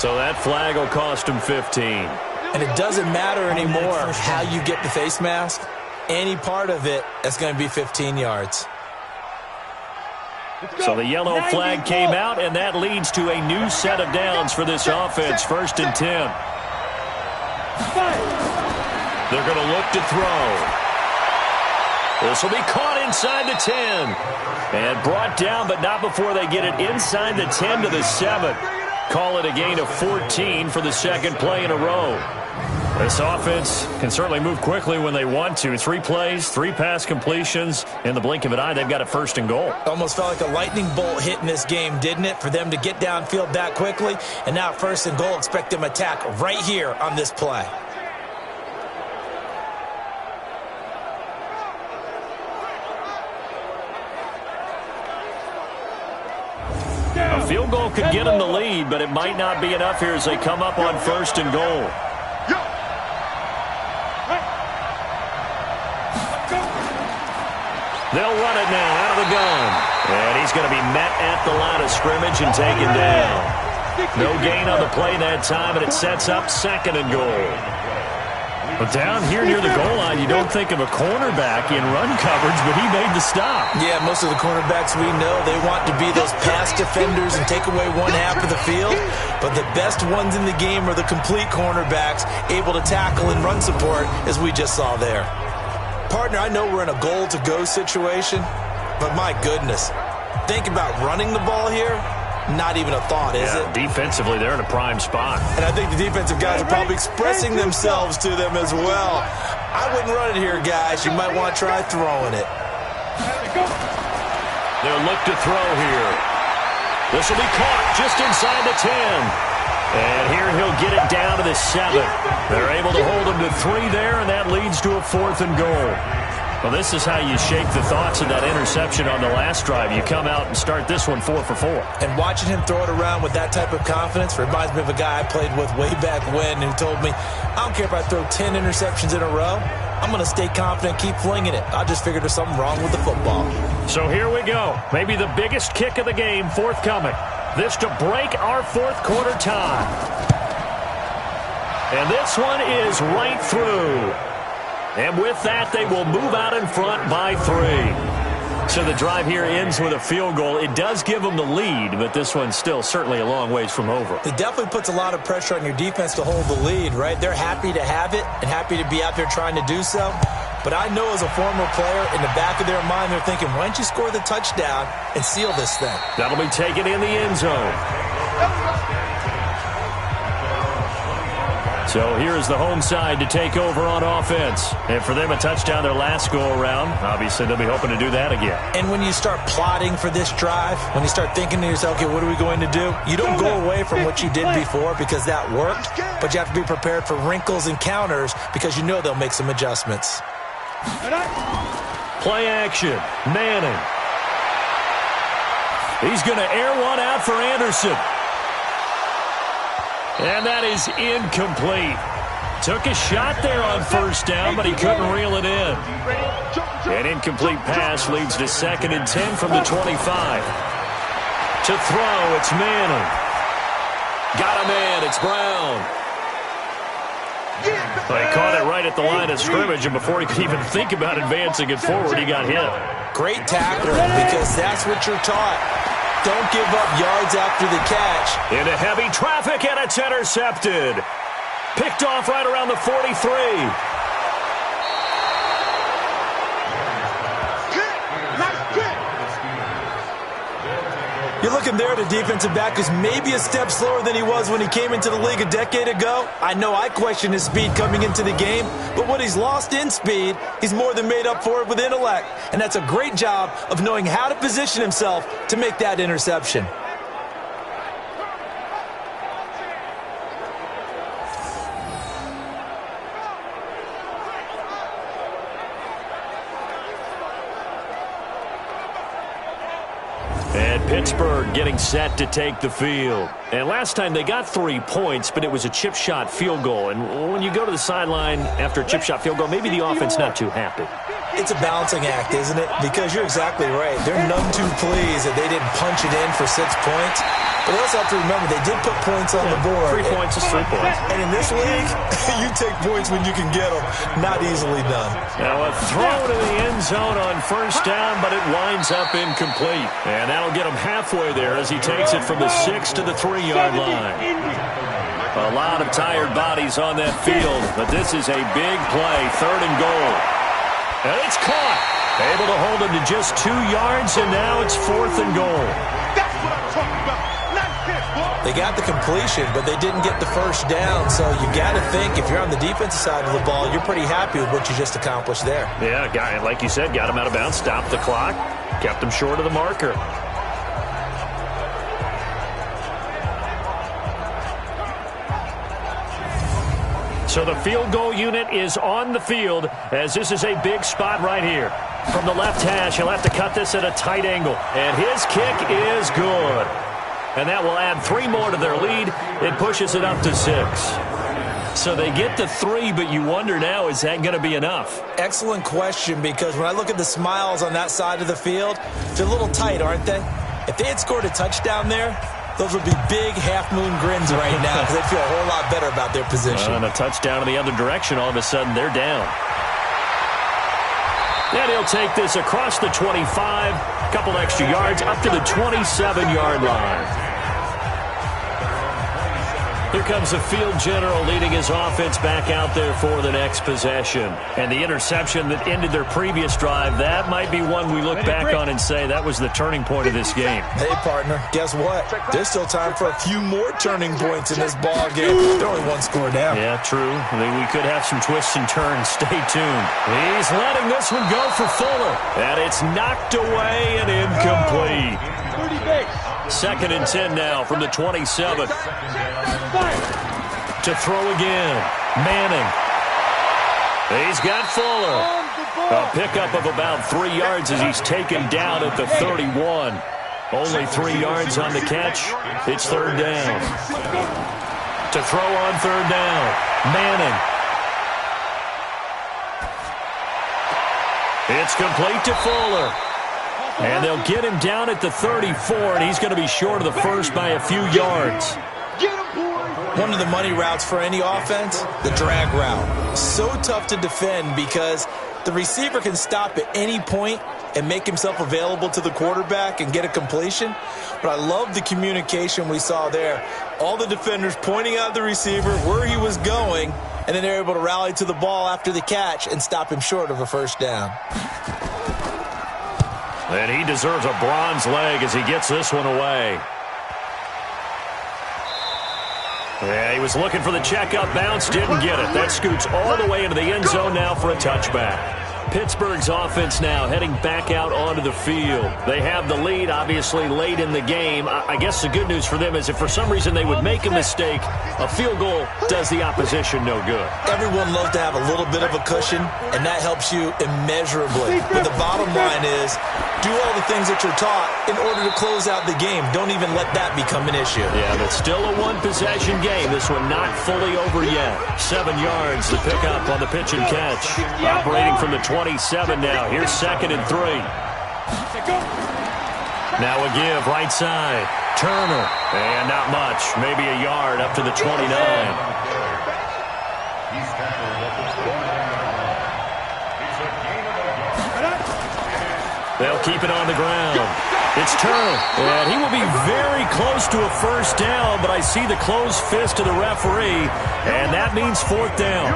C: So that flag will cost him 15.
D: And it doesn't matter anymore how you get the face mask. Any part of it, that's going to be 15 yards.
C: So the yellow flag came out, and that leads to a new set of downs for this offense. 1st and 10. They're going to look to throw. This will be caught inside the 10. And brought down, but not before they get it inside the 10 to the 7. Call it a gain of 14 for the second play in a row. This offense can certainly move quickly when they want to. 3 plays, 3 pass completions. In the blink of an eye, they've got it first and goal.
D: Almost felt like a lightning bolt hit in this game, didn't it? For them to get downfield that quickly. And now first and goal, expect them to attack right here on this play.
C: A field goal could get them the lead, but it might not be enough here as they come up on first and goal. They'll run it now out of the gun. And he's going to be met at the line of scrimmage and taken down. No gain on the play that time, and it sets up second and goal. But down here near the goal line, you don't think of a cornerback in run coverage, but he made the stop.
D: Yeah, most of the cornerbacks we know, they want to be those pass defenders and take away one half of the field. But the best ones in the game are the complete cornerbacks, able to tackle and run support, as we just saw there. Partner, I know we're in a goal-to-go situation, but my goodness, think about running the ball here. Not even a thought, is it?
C: Defensively, they're in a prime spot.
D: And I think the defensive guys are probably expressing themselves to them as well. I wouldn't run it here, guys. You might want to try throwing it.
C: They'll look to throw here. This will be caught just inside the 10. And here he'll get it down to the 7. They're able to hold him to 3 there, and that leads to a 4th and goal. Well, this is how you shake the thoughts of that interception on the last drive. You come out and start this one 4 for 4.
D: And watching him throw it around with that type of confidence reminds me of a guy I played with way back when who told me, I don't care if I throw 10 interceptions in a row. I'm going to stay confident, keep flinging it. I just figured there's something wrong with the football.
C: So here we go. Maybe the biggest kick of the game forthcoming. This to break our 4th quarter tie. And this one is right through. And with that, they will move out in front by 3. So the drive here ends with a field goal. It does give them the lead, but this one's still certainly a long ways from over.
D: It definitely puts a lot of pressure on your defense to hold the lead, right? They're happy to have it and happy to be out there trying to do so. But I know as a former player, in the back of their mind, they're thinking, why don't you score the touchdown and seal this thing?
C: That'll be taken in the end zone. So here's the home side to take over on offense. And for them, a touchdown their last go-around. Obviously, they'll be hoping to do that again.
D: And when you start plotting for this drive, when you start thinking to yourself, okay, what are we going to do? You don't go away from what you did before because that worked, but you have to be prepared for wrinkles and counters because you know they'll make some adjustments.
C: Play action. Manning. He's going to air one out for Anderson. And that is incomplete. Took a shot there on first down, but he couldn't reel it in. An incomplete pass leads to 2nd and 10 from the 25. To throw, it's Manning. Got a man, it's Brown. Well, he caught it right at the line of scrimmage, and before he could even think about advancing it forward, he got hit.
D: Great tackler, because that's what you're taught. Don't give up yards after the catch.
C: Into heavy traffic, and it's intercepted. Picked off right around the 43.
D: You're looking there at a defensive back who's maybe a step slower than he was when he came into the league a decade ago. I know I questioned his speed coming into the game, but what he's lost in speed, he's more than made up for it with intellect. And that's a great job of knowing how to position himself to make that interception.
C: And Pittsburgh getting set to take the field. And last time they got 3 points, but it was a chip shot field goal. And when you go to the sideline after a chip shot field goal, maybe the offense not too happy.
D: It's a balancing act, isn't it? Because you're exactly right. They're none too pleased that they didn't punch it in for 6 points. But you also have to remember, they did put points on the board.
C: 3 points is 3 points.
D: And in this league, you take points when you can get them. Not easily done.
C: Now a throw to the end zone on first down, but it winds up incomplete. And that'll get him halfway there as he takes it from the 6 to the 3-yard line. A lot of tired bodies on that field, but this is a big play, 3rd and goal. And it's caught. Able to hold him to just 2 yards, and now it's 4th and goal.
A: That's what I'm talking about. Nice hit, boy.
D: They got the completion, but they didn't get the first down. So you got to think, if you're on the defensive side of the ball, you're pretty happy with what you just accomplished there.
C: Yeah, guy, like you said, got him out of bounds, stopped the clock, kept him short of the marker. So the field goal unit is on the field, as this is a big spot right here. From the left hash, he'll have to cut this at a tight angle. And his kick is good. And that will add 3 more to their lead. It pushes it up to 6. So they get to 3, but you wonder now, is that going to be enough?
D: Excellent question, because when I look at the smiles on that side of the field, they're a little tight, aren't they? If they had scored a touchdown there, those would be big half-moon grins right now because they feel a whole lot better about their position.
C: And a touchdown in the other direction, all of a sudden they're down. And he'll take this across the 25, a couple extra yards, up to the 27-yard line. Here comes the field general leading his offense back out there for the next possession. And the interception that ended their previous drive, that might be one we look back on and say that was the turning point of this game.
D: Hey, partner, guess what? There's still time for a few more turning points in this ball game. They're only 1 score down.
C: Yeah, true. I think we could have some twists and turns. Stay tuned. He's letting this one go for Fuller. And it's knocked away and incomplete.
E: 30 base.
C: 2nd and 10 now from the 27. To throw again. Manning. He's got Fuller. A pickup of about 3 yards as he's taken down at the 31. Only 3 yards on the catch. It's 3rd down. To throw on 3rd down. Manning. It's complete to Fuller. And they'll get him down at the 34, and he's going to be short of the first by a few yards.
D: One of the money routes for any offense, the drag route. So tough to defend because the receiver can stop at any point and make himself available to the quarterback and get a completion. But I love the communication we saw there. All the defenders pointing out the receiver, where he was going, and then they're able to rally to the ball after the catch and stop him short of a first down.
C: And he deserves a bronze leg as he gets this one away. Yeah, he was looking for the checkup bounce, didn't get it. That scoots all the way into the end zone now for a touchback. Pittsburgh's offense now heading back out onto the field. They have the lead, obviously, late in the game. I guess the good news for them is if for some reason they would make a mistake, a field goal does the opposition no good.
D: Everyone loves to have a little bit of a cushion, and that helps you immeasurably. But the bottom line is, do all the things that you're taught in order to close out the game. Don't even let that become an issue.
C: Yeah, but still a one-possession game. This one not fully over yet. 7 yards to pick up on the pitch and catch. Operating from the 27 now. Here's 2nd and 3. Now a give right side. Turner. And not much. Maybe a yard up to the 29. They'll keep it on the ground. It's Turner. And he will be very close to a first down, but I see the closed fist of the referee, and that means 4th down.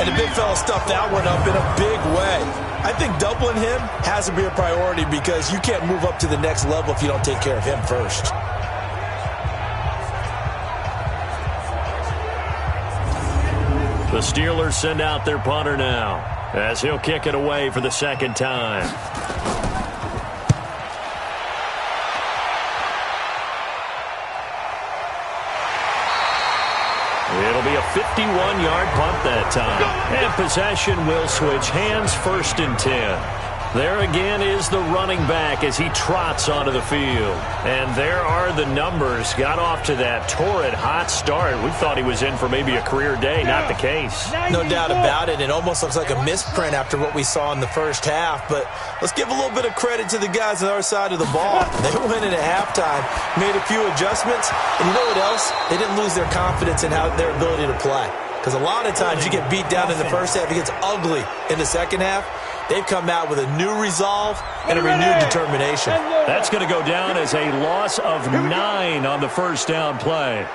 D: And the big fella stuffed that one up in a big way. I think doubling him has to be a priority because you can't move up to the next level if you don't take care of him first.
C: The Steelers send out their punter now as he'll kick it away for the 2nd time. It'll be a 51-yard punt that time. And possession will switch hands, 1st and 10. There again is the running back as he trots onto the field. And there are the numbers. Got off to that torrid hot start. We thought he was in for maybe a career day. Not the case.
D: No doubt about it. It almost looks like a misprint after what we saw in the first half. But let's give a little bit of credit to the guys on our side of the ball. They went in at halftime, made a few adjustments. And you know what else? They didn't lose their confidence in their ability to play. Because a lot of times you get beat down in the first half. It gets ugly in the second half. They've come out with a new resolve and a renewed determination.
C: That's going to go down as a loss of 9 on the first down play.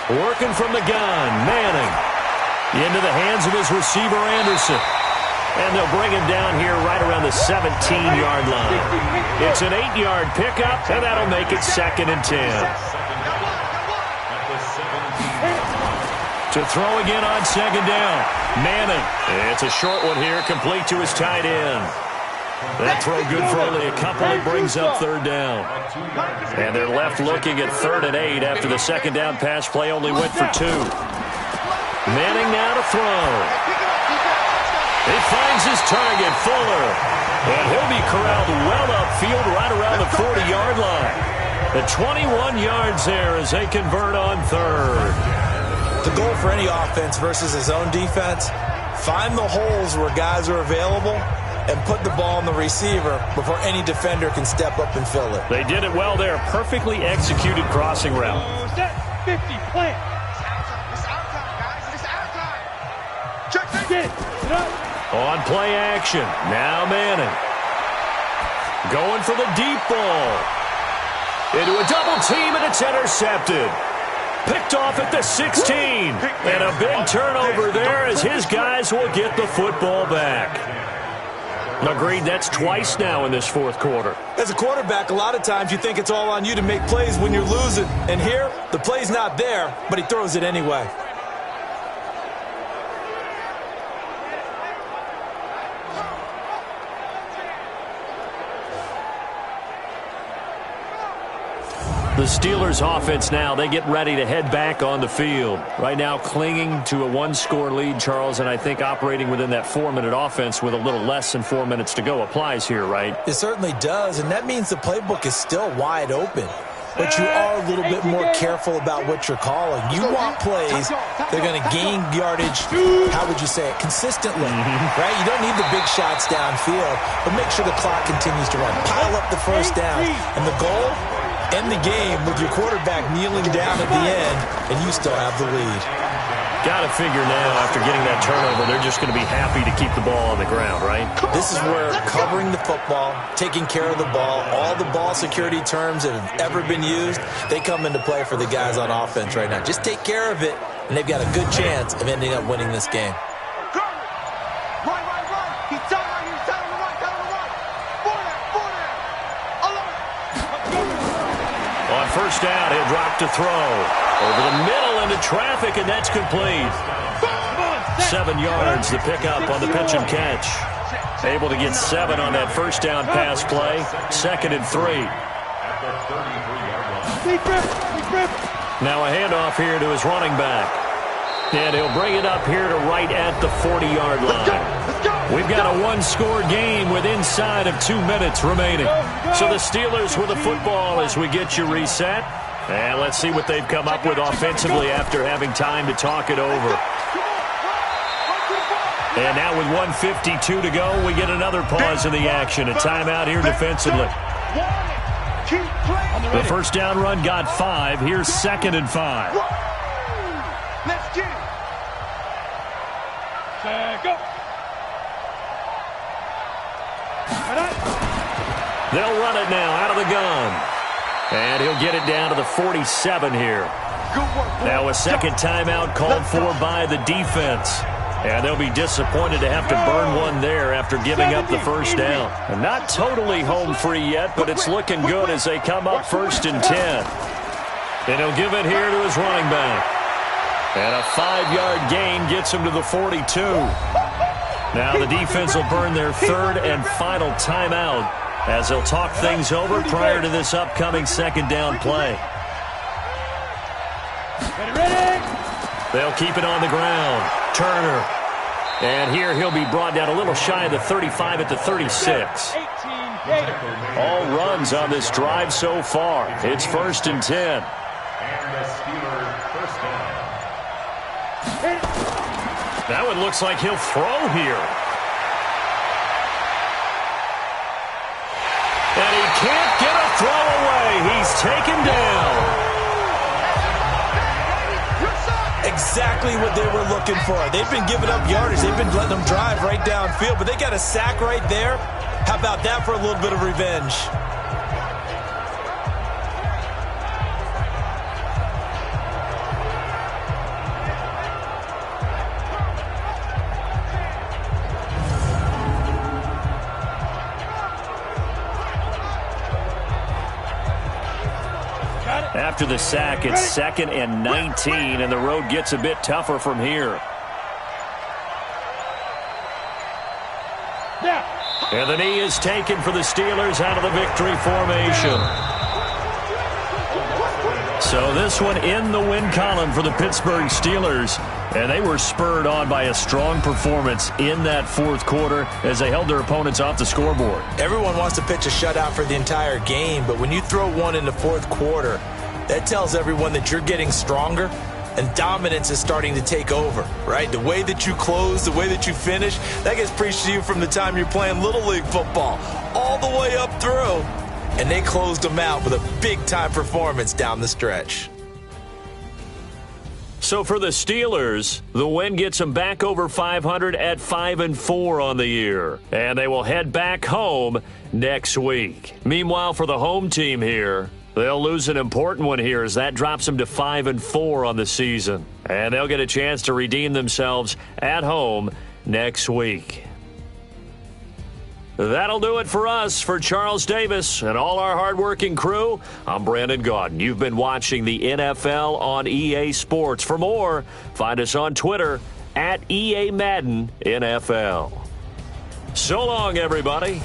C: Working from the gun, Manning. Into the hands of his receiver, Anderson. And they'll bring him down here right around the 17-yard line. It's an 8-yard pickup, and that'll make it 2nd and 10. To throw again on 2nd down. Manning. It's a short one here, complete to his tight end. That throw good for only a couple. It brings up 3rd down. And they're left looking at 3rd and 8 after the 2nd down pass play only went for 2. Manning now to throw. He finds his target, Fuller. And he'll be corralled well upfield right around the 40-yard line. The 21 yards there as they convert on 3rd.
D: The goal for any offense versus his own defense, find the holes where guys are available and put the ball on the receiver before any defender can step up and fill it.
C: They did it well there. Perfectly executed crossing route.
E: Set 50, plant.
F: It's our time, guys. It's our time. Check this.
E: Get it.
C: On play action. Now Manning. Going for the deep ball. Into a double team, and it's intercepted. Picked off at the 16. And a big turnover there as his guys will get the football back. Agreed, that's twice now in this 4th quarter.
D: As a quarterback, a lot of times you think it's all on you to make plays when you're losing. And here, the play's not there, but he throws it anyway.
C: The Steelers offense now, they get ready to head back on the field. Right now clinging to a 1-score lead, Charles, and I think operating within that 4-minute offense with a little less than 4 minutes to go applies here, right?
D: It certainly does, and that means the playbook is still wide open. But you are a little bit more careful about what you're calling. You want plays that are going to gain yardage, how would you say it, consistently, right? You don't need the big shots downfield, but make sure the clock continues to run. Pile up the first down, and the goal, end the game with your quarterback kneeling down at the end, and you still have the lead.
C: Got to figure now, after getting that turnover, they're just going to be happy to keep the ball on the ground, right?
D: This is where covering the football, taking care of the ball, all the ball security terms that have ever been used, they come into play for the guys on offense right now. Just take care of it, and they've got a good chance of ending up winning this game.
C: On first down, he'll drop to throw. Over the middle into traffic, and that's complete. 7 yards, the pickup on the pitch and catch. Able to get 7 on that first down pass play. 2nd and 3. Now a handoff here to his running back. And he'll bring it up here to right at the 40-yard line. We've got a 1-score game with inside of 2 minutes remaining. So the Steelers with the football as we get you reset. And let's see what they've come up with offensively after having time to talk it over. And now with 1:52 to go, we get another pause in the action. A timeout here defensively. The first down run got 5. Here's 2nd and 5.
F: Let's get it.
E: Go.
C: They'll run it now out of the gun. And he'll get it down to the 47 here. Now a second timeout called for by the defense. And they'll be disappointed to have to burn one there after giving up the first down. And not totally home free yet, but it's looking good as they come up 1st and 10. And he'll give it here to his running back. And a 5-yard gain gets him to the 42. Now the defense will burn their 3rd and final timeout as they'll talk things over prior to this upcoming 2nd down play. They'll keep it on the ground. Turner. And here he'll be brought down a little shy of the 35 at the 36. All runs on this drive so far. It's 1st and 10. That one looks like he'll throw here. And he can't get a throw away. He's taken down.
D: Exactly what they were looking for. They've been giving up yardage. They've been letting them drive right downfield, but they got a sack right there. How about that for a little bit of revenge?
C: after the sack. It's 2nd and 19, and the road gets a bit tougher from here. And the knee is taken for the Steelers out of the victory formation. So this one in the win column for the Pittsburgh Steelers. And they were spurred on by a strong performance in that fourth quarter as they held their opponents off the scoreboard.
D: Everyone wants to pitch a shutout for the entire game, but when you throw one in the fourth quarter, that tells everyone that you're getting stronger and dominance is starting to take over, right? The way that you close, the way that you finish, that gets preached to you from the time you're playing Little League football all the way up through. And they closed them out with a big-time performance down the stretch.
C: So for the Steelers, the win gets them back over 500 at 5-4 on the year. And they will head back home next week. Meanwhile, for the home team here, they'll lose an important one here as that drops them to 5-4 on the season. And they'll get a chance to redeem themselves at home next week. That'll do it for us. For Charles Davis and all our hardworking crew, I'm Brandon Gaudin. You've been watching the NFL on EA Sports. For more, find us on Twitter at EA Madden NFL. So long, everybody.